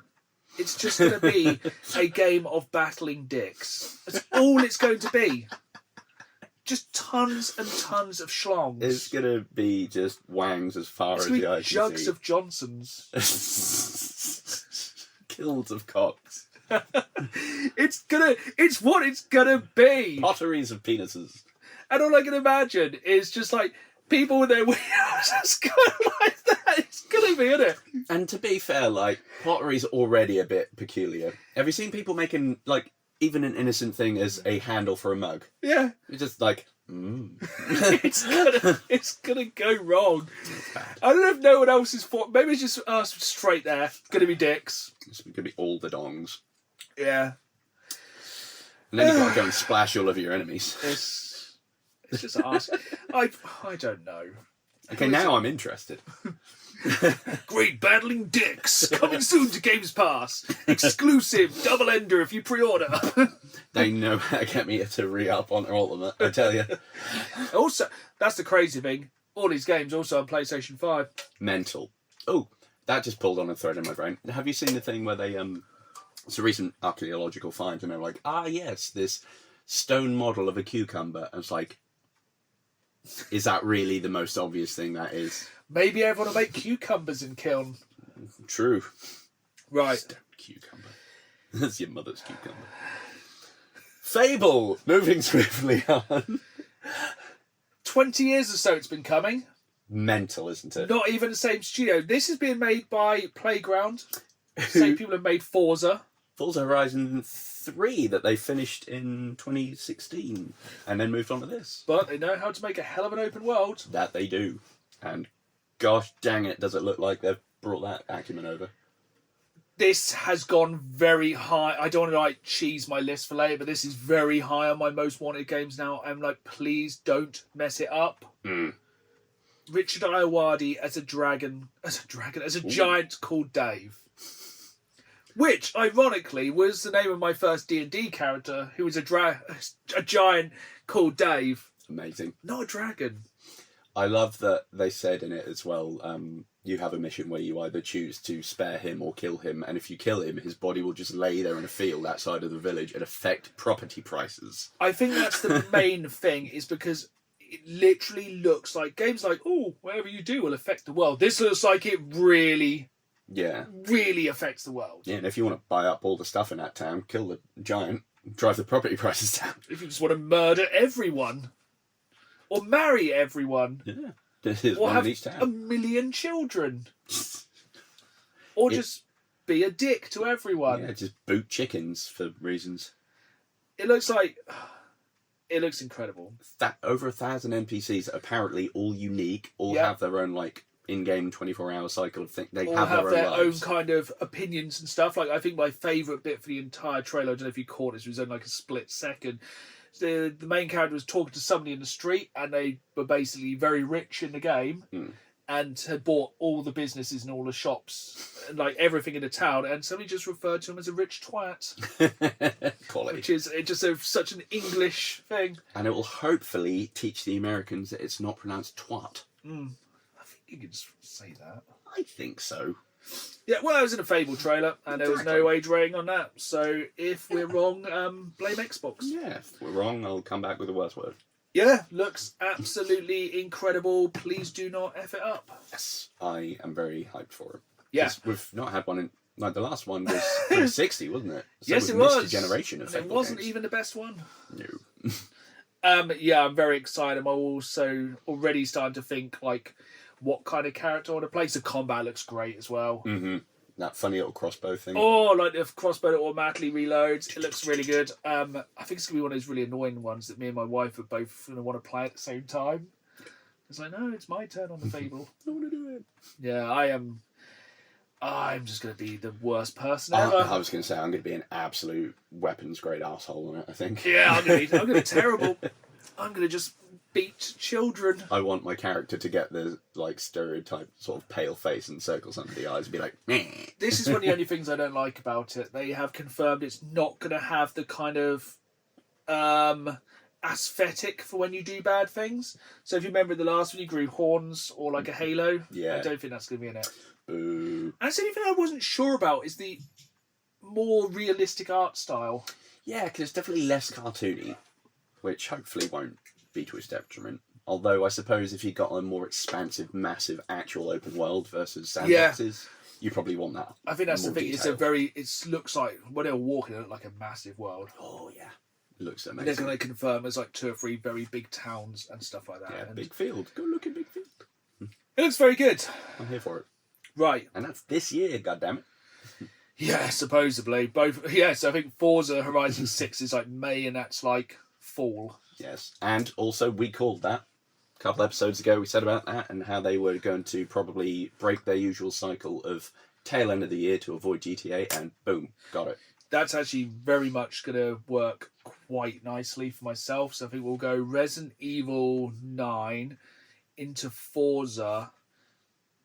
It's just going to be a game of battling dicks. That's all it's going to be. Just tons and tons of schlongs. It's going to be just wangs as far as the eye can see. Jugs of Johnsons. Kilns of cocks. It's what it's gonna be. Potteries of penises. And all I can imagine is just people with their wheels just going like that. It's gonna be, isn't it? And to be fair, pottery's already a bit peculiar. Have you seen people making even an innocent thing as a handle for a mug? Yeah. It's just it's gonna go wrong. I don't know if no one else is for. Maybe it's just us straight there. It's gonna be dicks. It's gonna be all the dongs. Yeah. And then you've got to go and splash all over your enemies. It's just us. I don't know. Okay, now I'm interested. Great battling dicks coming soon to Games Pass. Exclusive double ender if you pre-order. They know how to get me to re-up on Ultimate, I tell you. Also, that's the crazy thing. All these games also on PlayStation 5. Mental. Oh, that just pulled on a thread in my brain. Have you seen the thing where they it's a recent archaeological find, and they're like, yes, this stone model of a cucumber. And it's like, is that really the most obvious thing that is? Maybe everyone will make cucumbers in Kiln. True. Right. Stone cucumber. That's your mother's cucumber. Fable! Moving swiftly on. 20 years or so it's been coming. Mental, isn't it? Not even the same studio. This is being made by Playground. Same people have made Forza. Forza Horizon 3 that they finished in 2016 and then moved on to this. But they know how to make a hell of an open world. That they do. And gosh dang it, does it look like they've brought that acumen over. This has gone very high. I don't want to cheese my list for later, but this is very high on my most wanted games now. I'm please don't mess it up. Richard Iowadi as a giant called Dave. Which, ironically, was the name of my first D&D character, who was a giant called Dave. Amazing. Not a dragon. I love that they said in it as well, you have a mission where you either choose to spare him or kill him, and if you kill him, his body will just lay there in a field outside of the village and affect property prices. I think that's the main thing, is because it literally looks like games whatever you do will affect the world. This looks like it really affects the world. Yeah, and if you want to buy up all the stuff in that town, kill the giant, drive the property prices down. If you just want to murder everyone. Or marry everyone. Yeah. There's or one have in each town. 1 million children. Or just be a dick to everyone. Yeah, just boot chickens for reasons. It looks like... It looks incredible. Over 1,000 NPCs, apparently all unique, all have their own like in-game 24-hour cycle of things. They all have their own lives. kind of opinions and stuff. Like I think my favourite bit for the entire trailer, I don't know if you caught this, it was only like a split second. The main character was talking to somebody in the street, and they were basically very rich in the game. And had bought all the businesses and all the shops and like everything in the town, and somebody just referred to him as a rich twat. Quality. Which is just such an English thing. And it will hopefully teach the Americans that it's not pronounced twat. I think you can say that. I think so. Yeah, well, that was in a Fable trailer, and there was no age rating on that. So if we're wrong, blame Xbox. Yeah, if we're wrong, I'll come back with a worse word. Yeah, looks absolutely incredible. Please do not F it up. Yes, I am very hyped for it. Yeah. We've not had one in... Like, the last one was 360, wasn't it? So yes, we've it was. missed a generation of It wasn't even the best one. No. Yeah, I'm very excited. I'm also already starting to think, like, what kind of character I want to play. So combat looks great as well. Mm-hmm. That funny little crossbow thing. Oh, like the crossbow that automatically reloads. It looks really good. I think it's going to be one of those really annoying ones that me and my wife are both going to want to play at the same time. It's like, no, it's my turn on the Fable. I want to do it. Yeah, I'm just going to be the worst person ever. I was going to say, I'm going to be an absolute weapons-grade arsehole on it, I think. Yeah, I'm going to be terrible. I'm going to just beat children. I want my character to get the like stereotype sort of pale face and circles under the eyes and be like, meh. This is one of the only things I don't like about it. They have confirmed it's not going to have the kind of aesthetic for when you do bad things. So if you remember the last one, you grew horns or like a halo. Yeah. I don't think that's going to be in it. Boo. And the only thing I wasn't sure about is the more realistic art style. Yeah, because it's definitely less cartoony, which hopefully won't be to its detriment. Although I suppose if you got a more expansive, massive, actual open world versus sandboxes, you probably want that. I think that's the thing. Detailed. It looks like when they were walking, it looked like a massive world. Oh yeah, it looks amazing. They're going to confirm there's like 2 or 3 very big towns and stuff like that. Yeah, and big field. Go look at big field. It looks very good. I'm here for it. Right. And that's this year, goddammit. Yeah, supposedly. Both. Yes, I think Forza Horizon 6 is like May, and that's like fall. Yes. And also, we called that a couple episodes ago. We said about that and how they were going to probably break their usual cycle of tail end of the year to avoid GTA, and boom, got it. That's actually very much going to work quite nicely for myself. So I think we'll go Resident Evil 9 into Forza,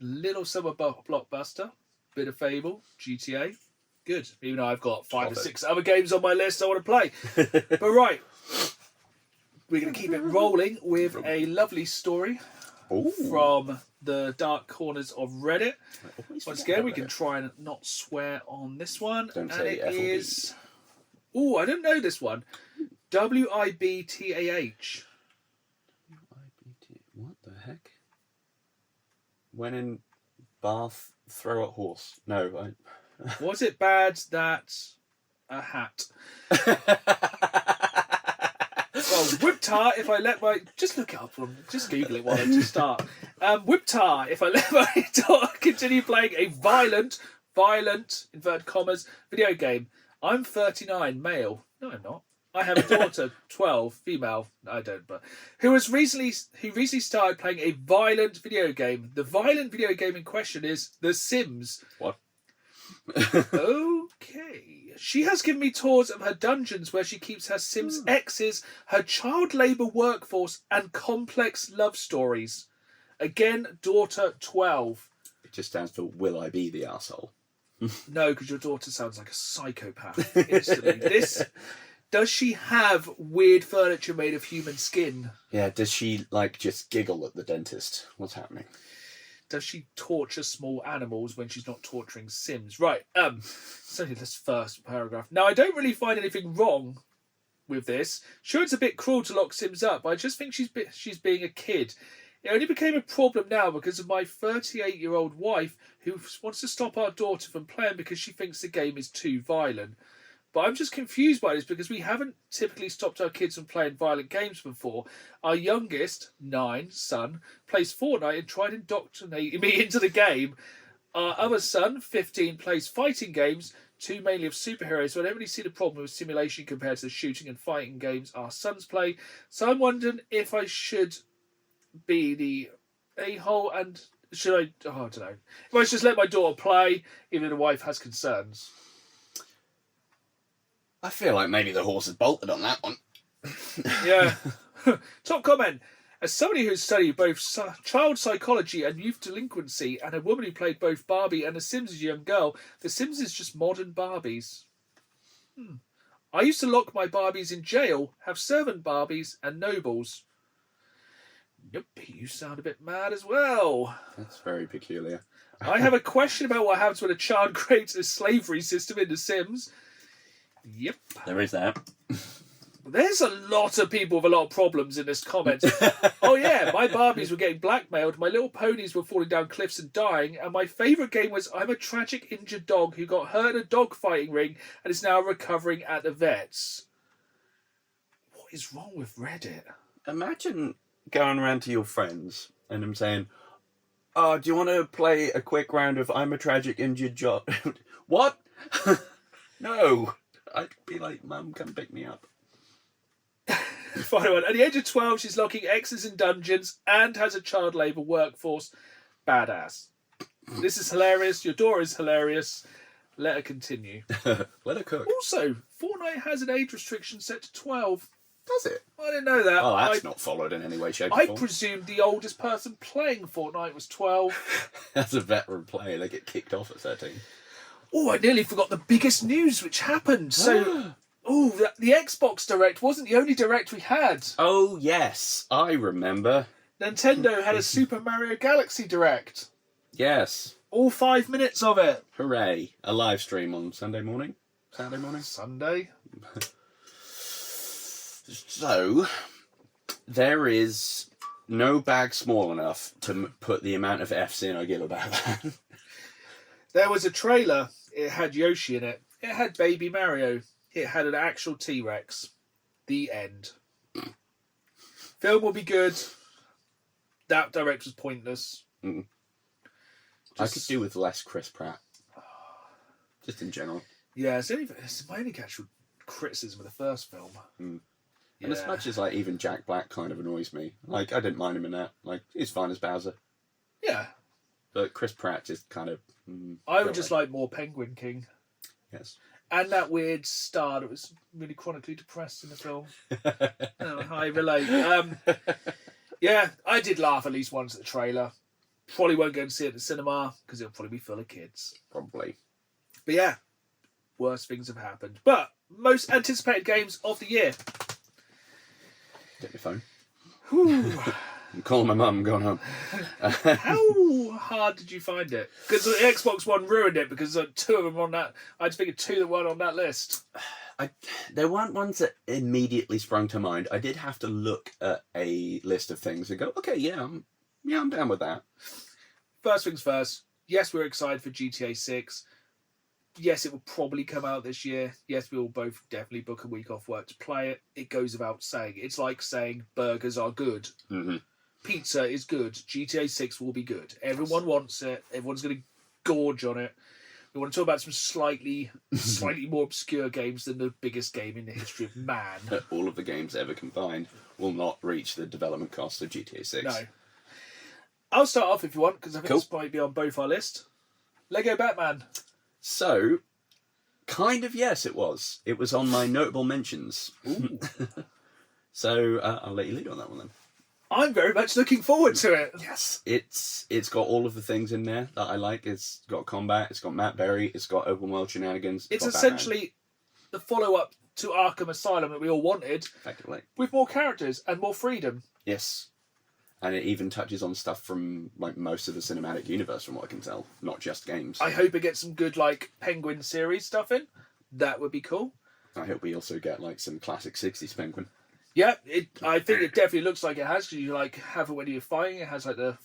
little summer blockbuster, bit of Fable, GTA. Good. Even though I've got 5 or 6 other games on my list I want to play. But right, we're going to keep it rolling with a lovely story from the dark corners of Reddit. Once again, we can try and not swear on this one. Don't and say it is... Oh, I don't know this one. WIBTAH. What the heck? When in Bath, throw at horse. No, Was it bad that a hat? Well, Whiptar, if I let my... Just look it up, just Google it while I just start. Whiptar, if I let my daughter continue playing a violent, inverted commas, video game. I'm 39, male. No, I'm not. I have a daughter, 12, female. No, I don't, but... Who recently started playing a violent video game. The violent video game in question is The Sims. What? Okay. She has given me tours of her dungeons where she keeps her Sims exes, her child labour workforce, and complex love stories. Again, daughter 12. It just stands for Will I Be the Arsehole? No, because your daughter sounds like a psychopath instantly. Does she have weird furniture made of human skin? Yeah, does she, like, just giggle at the dentist? What's happening? Does she torture small animals when she's not torturing Sims? Right, it's only this first paragraph. Now, I don't really find anything wrong with this. Sure, it's a bit cruel to lock Sims up, but I just think she's being a kid. It only became a problem now because of my 38-year-old wife who wants to stop our daughter from playing because she thinks the game is too violent. But I'm just confused by this because we haven't typically stopped our kids from playing violent games before. Our youngest, 9, son, plays Fortnite and tried indoctrinating me into the game. Our other son, 15, plays fighting games, 2 mainly of superheroes, so I don't really see the problem with simulation compared to the shooting and fighting games our sons play. So I'm wondering if I should be the a-hole and should I... Oh, I don't know. If I should just let my daughter play, even though the wife has concerns. I feel like maybe the horse has bolted on that one. Yeah. Top comment. As somebody who's studied both child psychology and youth delinquency, and a woman who played both Barbie and The Sims as a young girl, The Sims is just modern Barbies. I used to lock my Barbies in jail, have servant Barbies and nobles. Yep, you sound a bit mad as well. That's very peculiar. I have a question about what happens when a child creates a slavery system in The Sims. Yep. There is that. There's a lot of people with a lot of problems in this comment. Oh yeah, my Barbies were getting blackmailed, my little ponies were falling down cliffs and dying, and my favourite game was I'm a tragic injured dog who got hurt in a dog fighting ring and is now recovering at the vets. What is wrong with Reddit? Imagine going around to your friends and them saying, "Oh, do you want to play a quick round of I'm a tragic injured dog?" What? No. I'd be like, "Mum, come pick me up." Final one. At the age of 12, she's locking exes in dungeons and has a child labour workforce. Badass. This is hilarious. Your daughter is hilarious. Let her continue. Let her cook. Also, Fortnite has an age restriction set to 12. Does it? I didn't know that. Oh, that's not followed in any way, shape, or I form. presumed the oldest person playing Fortnite was 12. As a veteran player, they get kicked off at 13. Oh, I nearly forgot the biggest news which happened. So, the Xbox Direct wasn't the only Direct we had. Oh, yes. I remember. Nintendo had a Super Mario Galaxy Direct. Yes. All 5 minutes of it. Hooray. A live stream on Sunday morning? Saturday morning? Sunday. So, there is no bag small enough to put the amount of F's in I give about that. There was a trailer. It had Yoshi in it. It had Baby Mario. It had an actual T-Rex. The end. Film will be good. That Direct was pointless. I could do with less Chris Pratt. Just in general. Yeah, it's my only actual criticism of the first film. And as much as like even Jack Black kind of annoys me, like I didn't mind him in that. Like he's fine as Bowser. Yeah. But Chris Pratt just kind of. I would just like more Penguin King. Yes. And that weird star that was really chronically depressed in the film. I relate. Yeah, I did laugh at least once at the trailer. Probably won't go and see it at the cinema because it'll probably be full of kids. Probably. But yeah, worse things have happened. But most anticipated games of the year. Get your phone. Whew. I'm calling my mum, going home. How hard did you find it? Because the Xbox One ruined it because two of them were on that. I just figured two that weren't on that list. There weren't ones that immediately sprung to mind. I did have to look at a list of things and go, okay, I'm down with that. First things first. Yes, we're excited for GTA 6. Yes, it will probably come out this year. Yes, we will both definitely book a week off work to play it. It goes without saying. It's like saying burgers are good. Mm-hmm. Pizza is good. GTA 6 will be good. Everyone wants it. Everyone's going to gorge on it. We want to talk about some slightly more obscure games than the biggest game in the history of man. All of the games ever combined will not reach the development cost of GTA 6. No. I'll start off if you want, because I think Cool. this might be on both our list. Lego Batman. So, kind of yes, it was. It was on my notable mentions. Ooh. So, I'll let you lead on that one then. I'm very much looking forward to it. Yes, it's got all of the things in there that I like. It's got combat, it's got Matt Berry, it's got open world shenanigans. It's got essentially the follow-up to Arkham Asylum that we all wanted, Batman, effectively. with more characters and more freedom. Yes, and it even touches on stuff from like most of the cinematic universe, from what I can tell, not just games. I hope it gets some good like Penguin series stuff in. That would be cool. I hope we also get like some classic '60s Penguin. Yeah, I think it definitely looks like it has, because you like have it when you're fighting. It has like the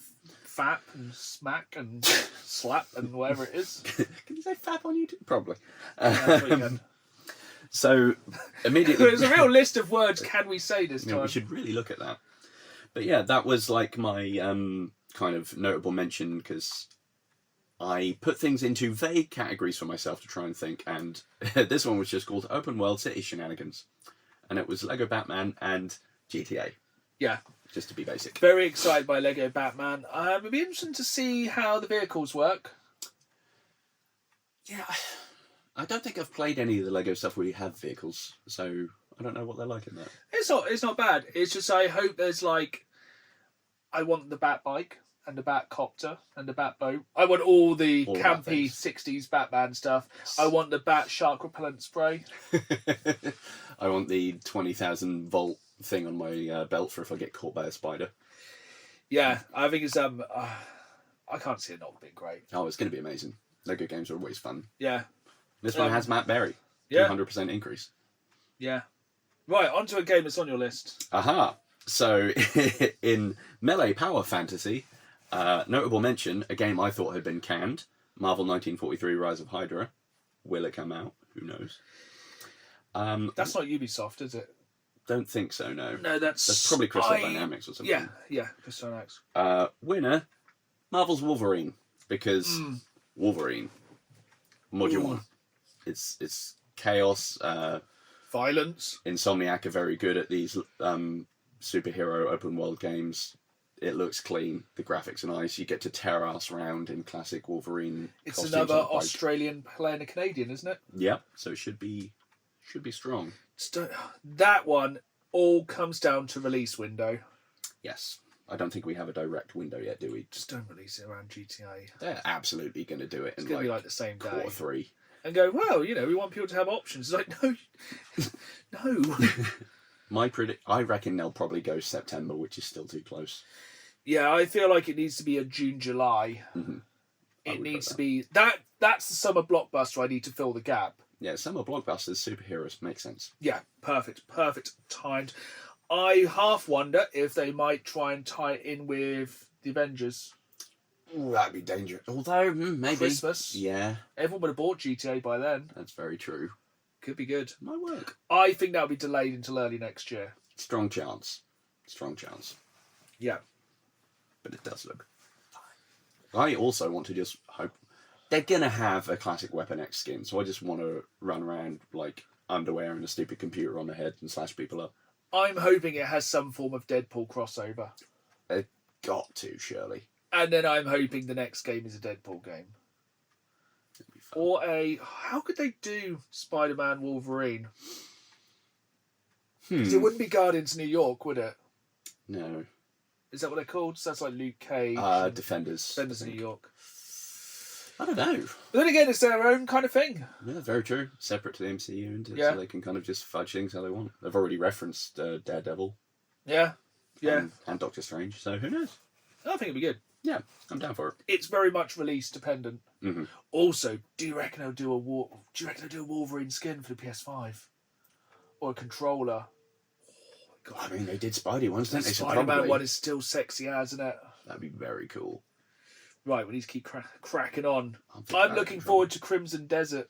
fap and smack and slap and whatever it is. Can you say fap on YouTube? Probably. That's what you can. So immediately, There's a real list of words. Can we say this time? we should really look at that. But yeah, that was like my kind of notable mention, because I put things into vague categories for myself to try and think, and this one was just called Open World City Shenanigans. And it was Lego Batman and GTA. Yeah. Just to be basic. Very excited by Lego Batman. It'd be interesting to see how the vehicles work. Yeah. I don't think I've played any of the Lego stuff where you have vehicles, so I don't know what they're like in that. It's not bad. It's just I hope there's like... I want the Bat Bike and the Bat Copter and the Bat Boat. I want all the campy 60s Batman stuff. I want the Bat Shark Repellent Spray. I want the 20,000 volt thing on my belt for if I get caught by a spider. Yeah, I think it's I can't see it not being great. Oh, it's going to be amazing. Lego games are always fun. Yeah. This one has Matt Berry. Yeah. 200% increase. Yeah. Right, on to a game that's on your list. Aha. So, in Melee Power Fantasy, notable mention, a game I thought had been canned, Marvel 1943 Rise of Hydra. Will it come out? Who knows? That's not Ubisoft, is it? Don't think so, no. No, that's probably Crystal Dynamics or something. Yeah, Crystal Dynamics. Winner, Marvel's Wolverine, because Wolverine, Module 1. It's chaos. Violence. Insomniac are very good at these superhero open world games. It looks clean. The graphics are nice. You get to tear ass around in classic Wolverine. It's another Australian playing a Canadian, isn't it? Yeah, so it should be strong. That one all comes down to release window. Yes. I don't think we have a direct window yet, do we? Just don't release it around GTA. They're absolutely going to do it in It's going to be like the same day. quarter 3. And go, well, we want people to have options. It's like, no. I reckon they'll probably go September, which is still too close. Yeah, I feel like it needs to be a June, July. Mm-hmm. It needs to be... That's the summer blockbuster I need to fill the gap. Yeah, summer blockbusters, superheroes, makes sense. Yeah, perfect timed. I half wonder if they might try and tie it in with the Avengers. Ooh, that'd be dangerous. Although, maybe. Christmas. Yeah. Everyone would have bought GTA by then. That's very true. Could be good. Might work. I think that'll be delayed until early next year. Strong chance. Yeah. But it does look fine. I also want to just hope... They're going to have a classic Weapon X skin, so I just want to run around like underwear and a stupid computer on the head and slash people up. I'm hoping it has some form of Deadpool crossover. They've got to, surely. And then I'm hoping the next game is a Deadpool game. It'll be fun. Or how could they do Spider-Man Wolverine? Because it wouldn't be Guardians New York, would it? No. Is that what they're called? So that's like Luke Cage. Defenders. Defenders New York. I don't know. But then again, it's their own kind of thing. Yeah, very true. Separate to the MCU, isn't it? Yeah. So they can kind of just fudge things how they want. They've already referenced Daredevil. Yeah. Yeah. And Doctor Strange, so who knows? I think it'd be good. Yeah, I'm down for it. It's very much release dependent. Mm-hmm. Also, do you reckon they'll do a Wolverine skin for the PS5? Or a controller? Oh, I mean, they did Spidey ones, didn't they? So Spider-Man probably one is still sexy as, isn't it? that'd be very cool. Right, we need to keep cracking on. I'm I'm looking forward to Crimson Desert.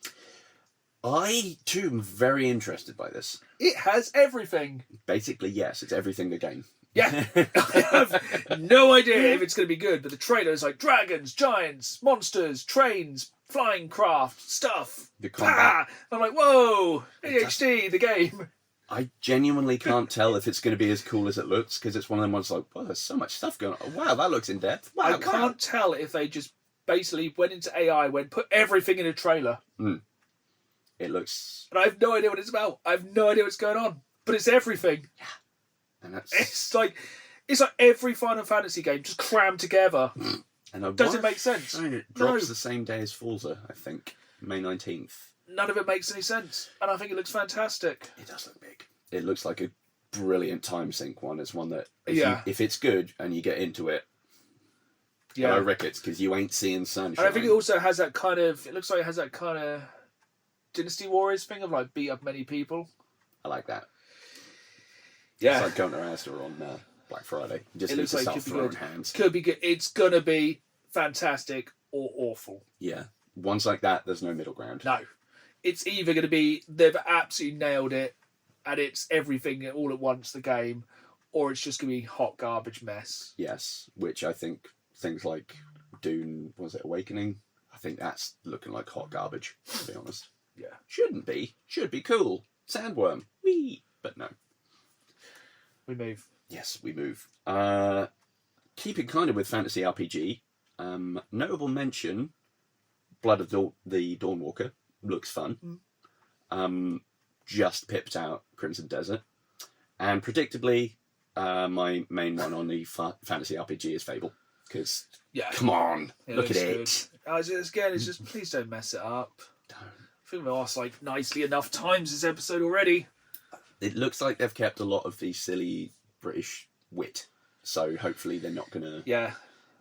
I, too, am very interested by this. It has everything. Basically, yes, it's everything the game. Yeah. I have no idea if it's going to be good, but the trailer is like dragons, giants, monsters, trains, flying craft, stuff. The combat. I'm like, whoa, ADHD, the game. I genuinely can't tell if it's going to be as cool as it looks, because it's one of them ones like, well, there's so much stuff going on. Wow, that looks in depth. Wow, I can't tell if they just basically went into AI, put everything in a trailer. It looks... And I have no idea what it's about. I have no idea what's going on. But it's everything. Yeah. And that's... It's like every Final Fantasy game just crammed together. And Does it make sense? It drops the same day as Forza, I think. May 19th. None of it makes any sense. And I think it looks fantastic. It does look big. It looks like a brilliant time sync one. It's one that, if it's good and you get into it, hello Ricketts, because you ain't seeing sunshine. And I think it also has that kind of, it looks like it has that kind of Dynasty Warriors thing of like beat up many people. I like that. Yeah. It's like going to Asda on Black Friday. You just It need looks to like start it could be throwing good. hands. Could be good. It's going to be fantastic or awful. Yeah. Ones like that, there's no middle ground. No. It's either going to be, they've absolutely nailed it and it's everything all at once, the game, or it's just going to be hot garbage mess. Yes, which I think things like Dune, was it Awakening? think that's looking like hot garbage, to be honest. Yeah. Shouldn't be. Should be cool. Sandworm. Whee! But no. We move. Yes, we move. Keeping kind of with fantasy RPG, notable mention, Blood of the Dawnwalker. Looks fun. Just pipped out Crimson Desert. And predictably, my main one on the fantasy RPG is Fable. Because, come on, look at it. Again, it's just, please don't mess it up. Don't. I think we've asked like nicely enough times this episode already. It looks like they've kept a lot of the silly British wit. So hopefully they're not going to... Yeah.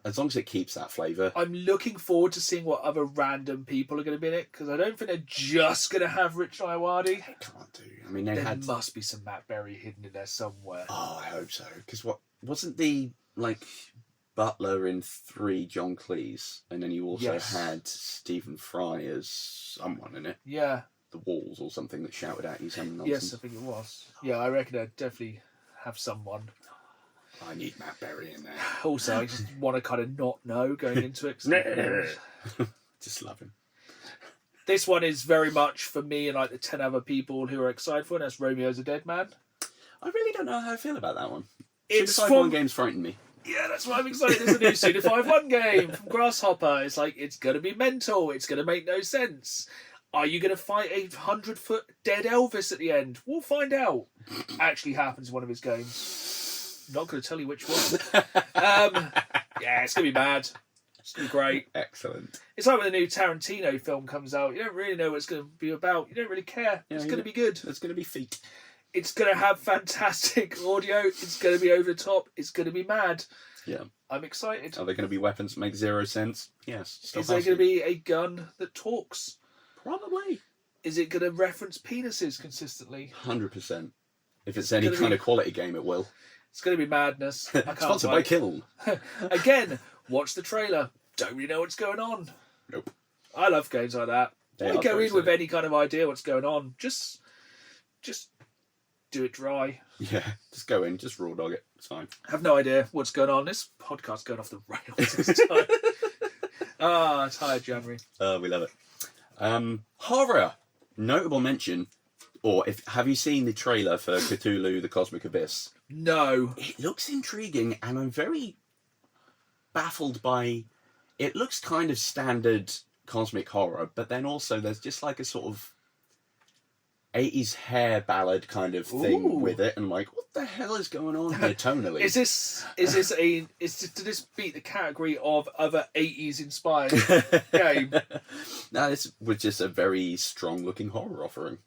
As long as it keeps that flavour. I'm looking forward to seeing what other random people are going to be in it, because I don't think they're just going to have Rich Iwadi. They can't do. I mean, there must be some Matt Berry hidden in there somewhere. Oh, I hope so. Because wasn't the, Butler in 3 John Cleese? And then you also had Stephen Fry as someone in it. Yeah. The Walls or something that shouted at you some nonsense. Yes, I think it was. Yeah, I reckon I'd definitely have someone. I need Matt Berry in there. Also, I just want to kind of not know going into it. Just love him. This one is very much for me and the 10 other people who are excited for it. That's Romeo's a Dead Man. I really don't know how I feel about that one. It's Suda 5-1 games frighten me. Yeah, that's why I'm excited. There's a new Suda 5-1 game from Grasshopper. It's it's going to be mental. It's going to make no sense. Are you going to fight a 100-foot dead Elvis at the end? We'll find out. Actually happens in one of his games. Not going to tell you which one. Yeah, it's going to be mad. It's going to be great. Excellent. It's like when a new Tarantino film comes out. You don't really know what it's going to be about. You don't really care. It's going to be good. It's going to be feet. It's going to have fantastic audio. It's going to be over the top. It's going to be mad. Yeah. I'm excited. Are there going to be weapons that make 0 sense? Yes. Is there going to be a gun that talks? Probably. Is it going to reference penises consistently? 100%. If it's any kind of quality game, it will. It's going to be madness. I can't Sponsored by Kiln. Again, watch the trailer. Don't really know what's going on. Nope. I love games like that. Don't go in with any kind of idea what's going on. Just do it dry. Yeah, just go in. Just raw dog it. It's fine. I have no idea what's going on. This podcast's going off the rails this time. Tired January. We love it. Horror. Notable mention. Or have you seen the trailer for Cthulhu: The Cosmic Abyss? No. It looks intriguing, and I'm very baffled by... It looks kind of standard cosmic horror, but then also there's just a sort of 80s hair ballad kind of thing with it, and what the hell is going on here tonally? Did this beat the category of other 80s inspired game? No, this was just a very strong looking horror offering.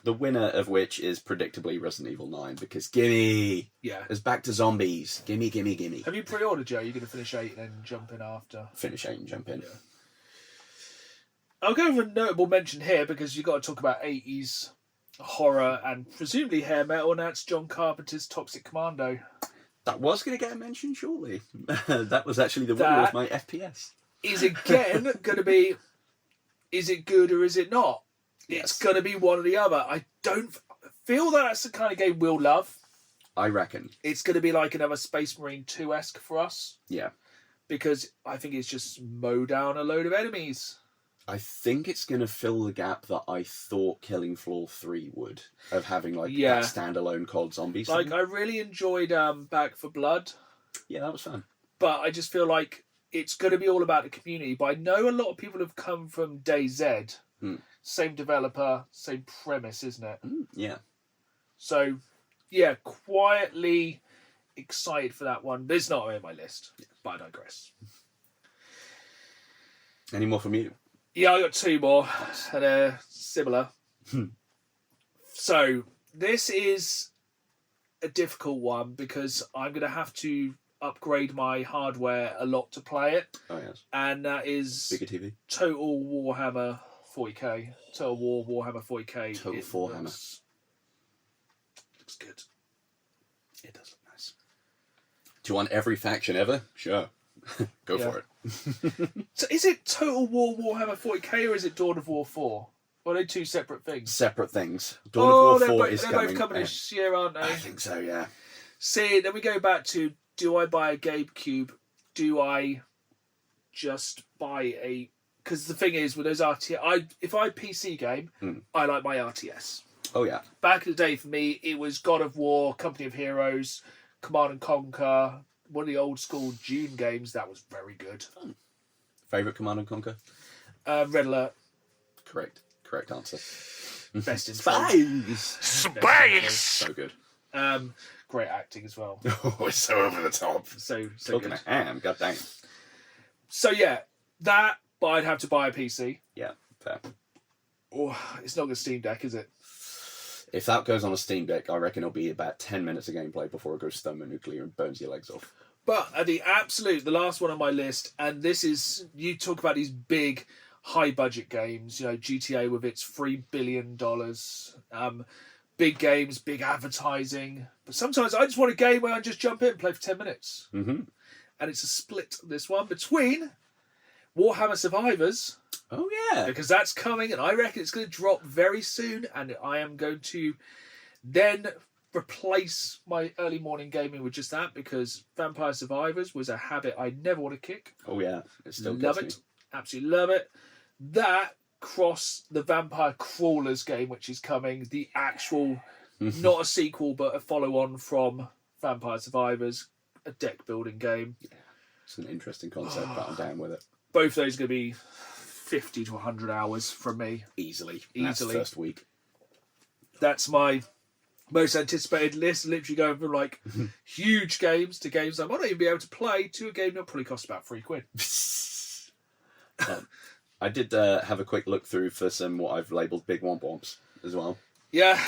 The winner of which is predictably Resident Evil 9, because gimme! Yeah. It's back to zombies. Gimme, gimme, gimme. Have you pre-ordered, Joe? You're going to finish 8 and then jump in after? Finish 8 and jump in. Yeah. I'll go with a notable mention here because you've got to talk about 80s horror and presumably hair metal, and that's John Carpenter's Toxic Commando. That was going to get a mention shortly. That was actually the winner of my FPS. Is again going to be, is it good or is it not? Yes. It's going to be one or the other. I don't feel that's the kind of game we'll love. I reckon. It's going to be like another Space Marine 2-esque for us. Yeah. Because I think it's just mow down a load of enemies. I think it's going to fill the gap that I thought Killing Floor 3 would, of having that standalone COD zombies. I really enjoyed Back for Blood. Yeah, that was fun. But I just feel like it's going to be all about the community. But I know a lot of people have come from DayZ. Same developer, same premise, isn't it? Yeah. So, yeah, quietly excited for that one. But it's not on my list. But I digress. Any more from you? Yeah, I got 2 more, and they're similar. So, this is a difficult one because I'm going to have to upgrade my hardware a lot to play it. Oh, yes. And that is Bigger TV. Total Warhammer 40k. Total War Warhammer 40k. Total Warhammer. Looks good. It does look nice. Do you want every faction ever? Sure. Go for it. So is it Total War Warhammer 40k or is it Dawn of War 4? Or are they 2 separate things? Separate things. Dawn of War 4 is they're coming. Both coming this year, aren't they? I think so, yeah. See, then we go back to, do I buy a GameCube? Do I just buy a... Because the thing is, with those RTS... if I PC game, I like my RTS. Oh, yeah. Back in the day, for me, it was God of War, Company of Heroes, Command and Conquer, one of the old school Dune games. That was very good. Favourite Command and Conquer? Red Alert. Correct answer. Best in Space! So good. Great acting as well. Oh, it's so over the top. So Talking good. a ham, god dang. So yeah, that, but I'd have to buy a PC. Yeah, fair. Oh, it's not a Steam Deck, is it? If that goes on a Steam Deck, I reckon it'll be about 10 minutes of gameplay before it goes thermonuclear and burns your legs off. But the last one on my list, and this is, you talk about these big, high-budget games, GTA with its $3 billion, big games, big advertising. But sometimes I just want a game where I just jump in and play for 10 minutes. Mm-hmm. And it's a split, this one, between Warhammer Survivors. Oh, yeah. Because that's coming, and I reckon it's going to drop very soon, and I am going to then replace my early morning gaming with just that, because Vampire Survivors was a habit I never want to kick. Oh, yeah. It still love gets it. Absolutely love it. That cross the Vampire Crawlers game, which is coming, the actual, not a sequel, but a follow-on from Vampire Survivors, a deck-building game. Yeah. It's an interesting concept, but I'm down with it. Both of those are going to be 50 to 100 hours from me. Easily. That's the first week. That's my most anticipated list. Literally going from like huge games to games I might not even be able to play to a game that probably costs about £3. I did have a quick look through for some what I've labelled big womp womps as well. Yeah.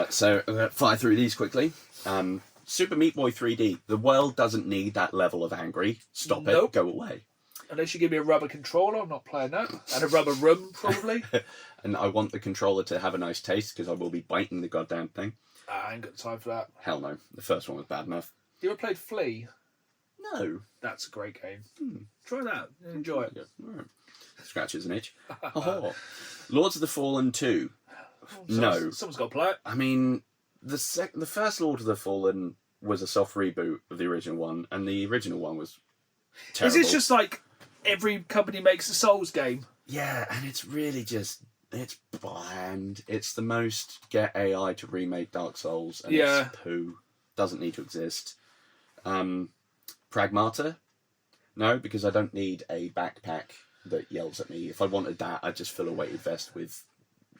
So I'm going to fire through these quickly. Super Meat Boy 3D. The world doesn't need that level of angry. Stop it. Go away. Unless you give me a rubber controller, I'm not playing that. And a rubber room, probably. And I want the controller to have a nice taste, because I will be biting the goddamn thing. I ain't got time for that. Hell no. The first one was bad enough. You ever played Flea? No. That's a great game. Try that. Enjoy it. Right. Scratches an itch. Oh. Lords of the Fallen 2. No. Someone's got to play it. I mean, the first Lord of the Fallen was a soft reboot of the original one, and the original one was terrible. Is it just like every company makes a Souls game? Yeah, and it's really just, it's bland. It's the most get AI to remake Dark Souls, and it's poo. Doesn't need to exist. Pragmata? No, because I don't need a backpack that yells at me. If I wanted that, I'd just fill a weighted vest with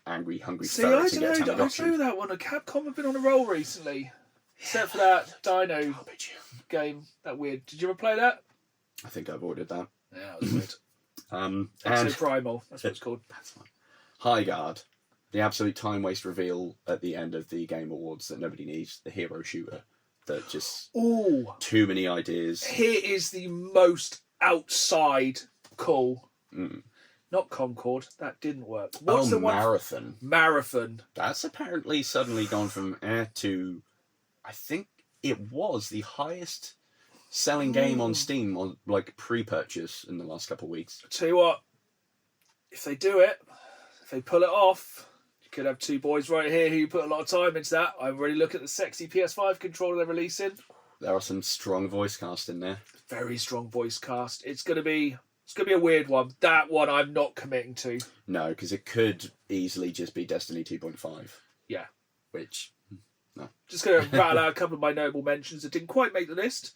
angry, hungry ferrets and get a I don't know Tamagotchi. that one. Capcom have been on a roll recently. Except for that Dino game, that weird. Did you ever play that? I think I avoided that. Yeah, that was weird. And Primal, that's what it's called. That's fine. High Guard, the absolute time waste reveal at the end of the Game Awards that nobody needs, the hero shooter that just too many ideas. Here is the most outside call. Not Concord, that didn't work. What's the one? Marathon. Marathon. That's apparently suddenly gone from to, I think it was the highest selling game on Steam on like pre-purchase in the last couple of weeks. I'll tell you what, if they do it, if they pull it off, you could have two boys right here who put a lot of time into that. I already look at the sexy PS5 controller they're releasing. There are some strong voice cast in there. Very strong voice cast. It's gonna be a weird one. That one I'm not committing to. No, because it could easily just be Destiny 2.5. Yeah. Which, no. Just going to rattle out a couple of my notable mentions that didn't quite make the list.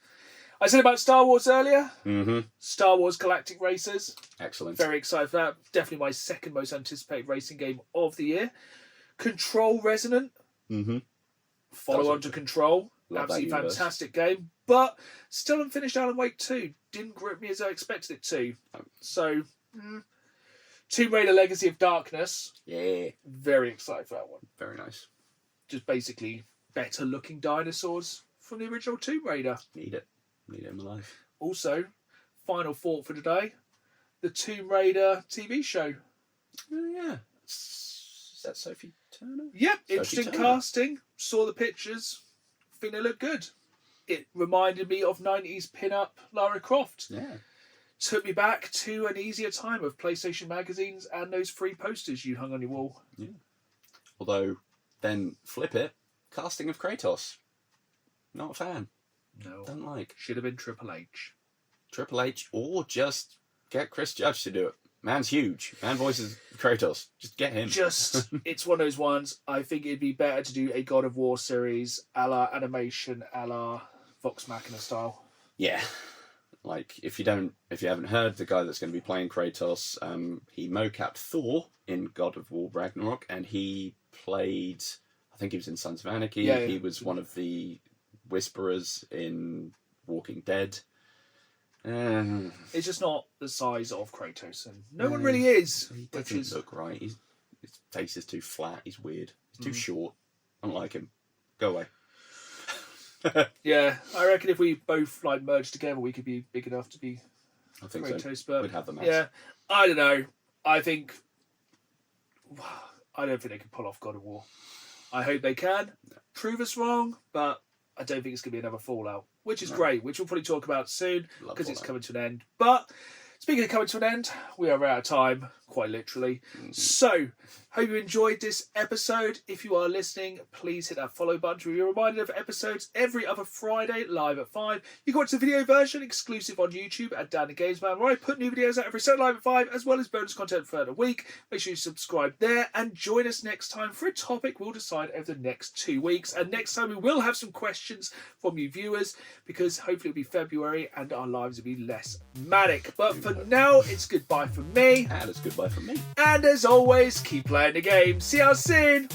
I said about Star Wars earlier. Mm-hmm. Star Wars Galactic Racers. Excellent. Very excited for that. Definitely my second most anticipated racing game of the year. Control Resonant. Mm-hmm. Follow on to Control. Love Absolutely that fantastic game. But still haven't finished Alan Wake 2. Didn't grip me as I expected it to. So, Tomb Raider Legacy of Darkness. Yeah. Very excited for that one. Very nice. Just basically better looking dinosaurs from the original Tomb Raider. Need it in my life. Also, final thought for today, the Tomb Raider TV show. Oh, yeah. Is that Sophie Turner? Yep, Sophie interesting Turner. casting. Saw the pictures. Think they look good. It reminded me of 90s pin-up Lara Croft. Yeah. Took me back to an easier time of PlayStation magazines and those free posters you hung on your wall. Yeah. Although, then flip it, casting of Kratos. Not a fan. No. Don't like. Should have been Triple H. Triple H or just Get Chris Judge to do it. Man's huge. Man voices Kratos. Just get him. It's one of those ones. I think it'd be better to do a God of War series a la animation, a la Vox Machina style. Yeah. Like, if you haven't heard, the guy that's going to be playing Kratos, he mocapped Thor in God of War Ragnarok, and he played, I think he was in Sons of Anarchy. Yeah. He was one of the Whisperers in Walking Dead. It's just not the size of Kratos, and no one really is. He doesn't look right. His face is too flat. He's weird. He's too short. I don't like him. Go away. Yeah, I reckon if we both like merged together, we could be big enough to be I think Kratos. so. But We'd have the match. yeah, I don't know. I don't think they can pull off God of War. I hope they can. Prove us wrong, but I don't think it's going to be another Fallout, which is great, which we'll probably talk about soon because it's coming to an end. But speaking of coming to an end, we are out of time, quite literally. So, hope you enjoyed this episode. If you are listening, please hit that follow button to be reminded of episodes every other Friday, live at 5. You can watch the video version exclusive on YouTube at Dan the Games Man, where I put new videos out every Saturday live at 5, as well as bonus content for the week. Make sure you subscribe there and join us next time for a topic we'll decide over the next 2 weeks. And next time we will have some questions from you viewers, because hopefully it'll be February and our lives will be less manic. But for now, it's goodbye from me. And it's goodbye from me. And as always, keep playing the game. See you soon.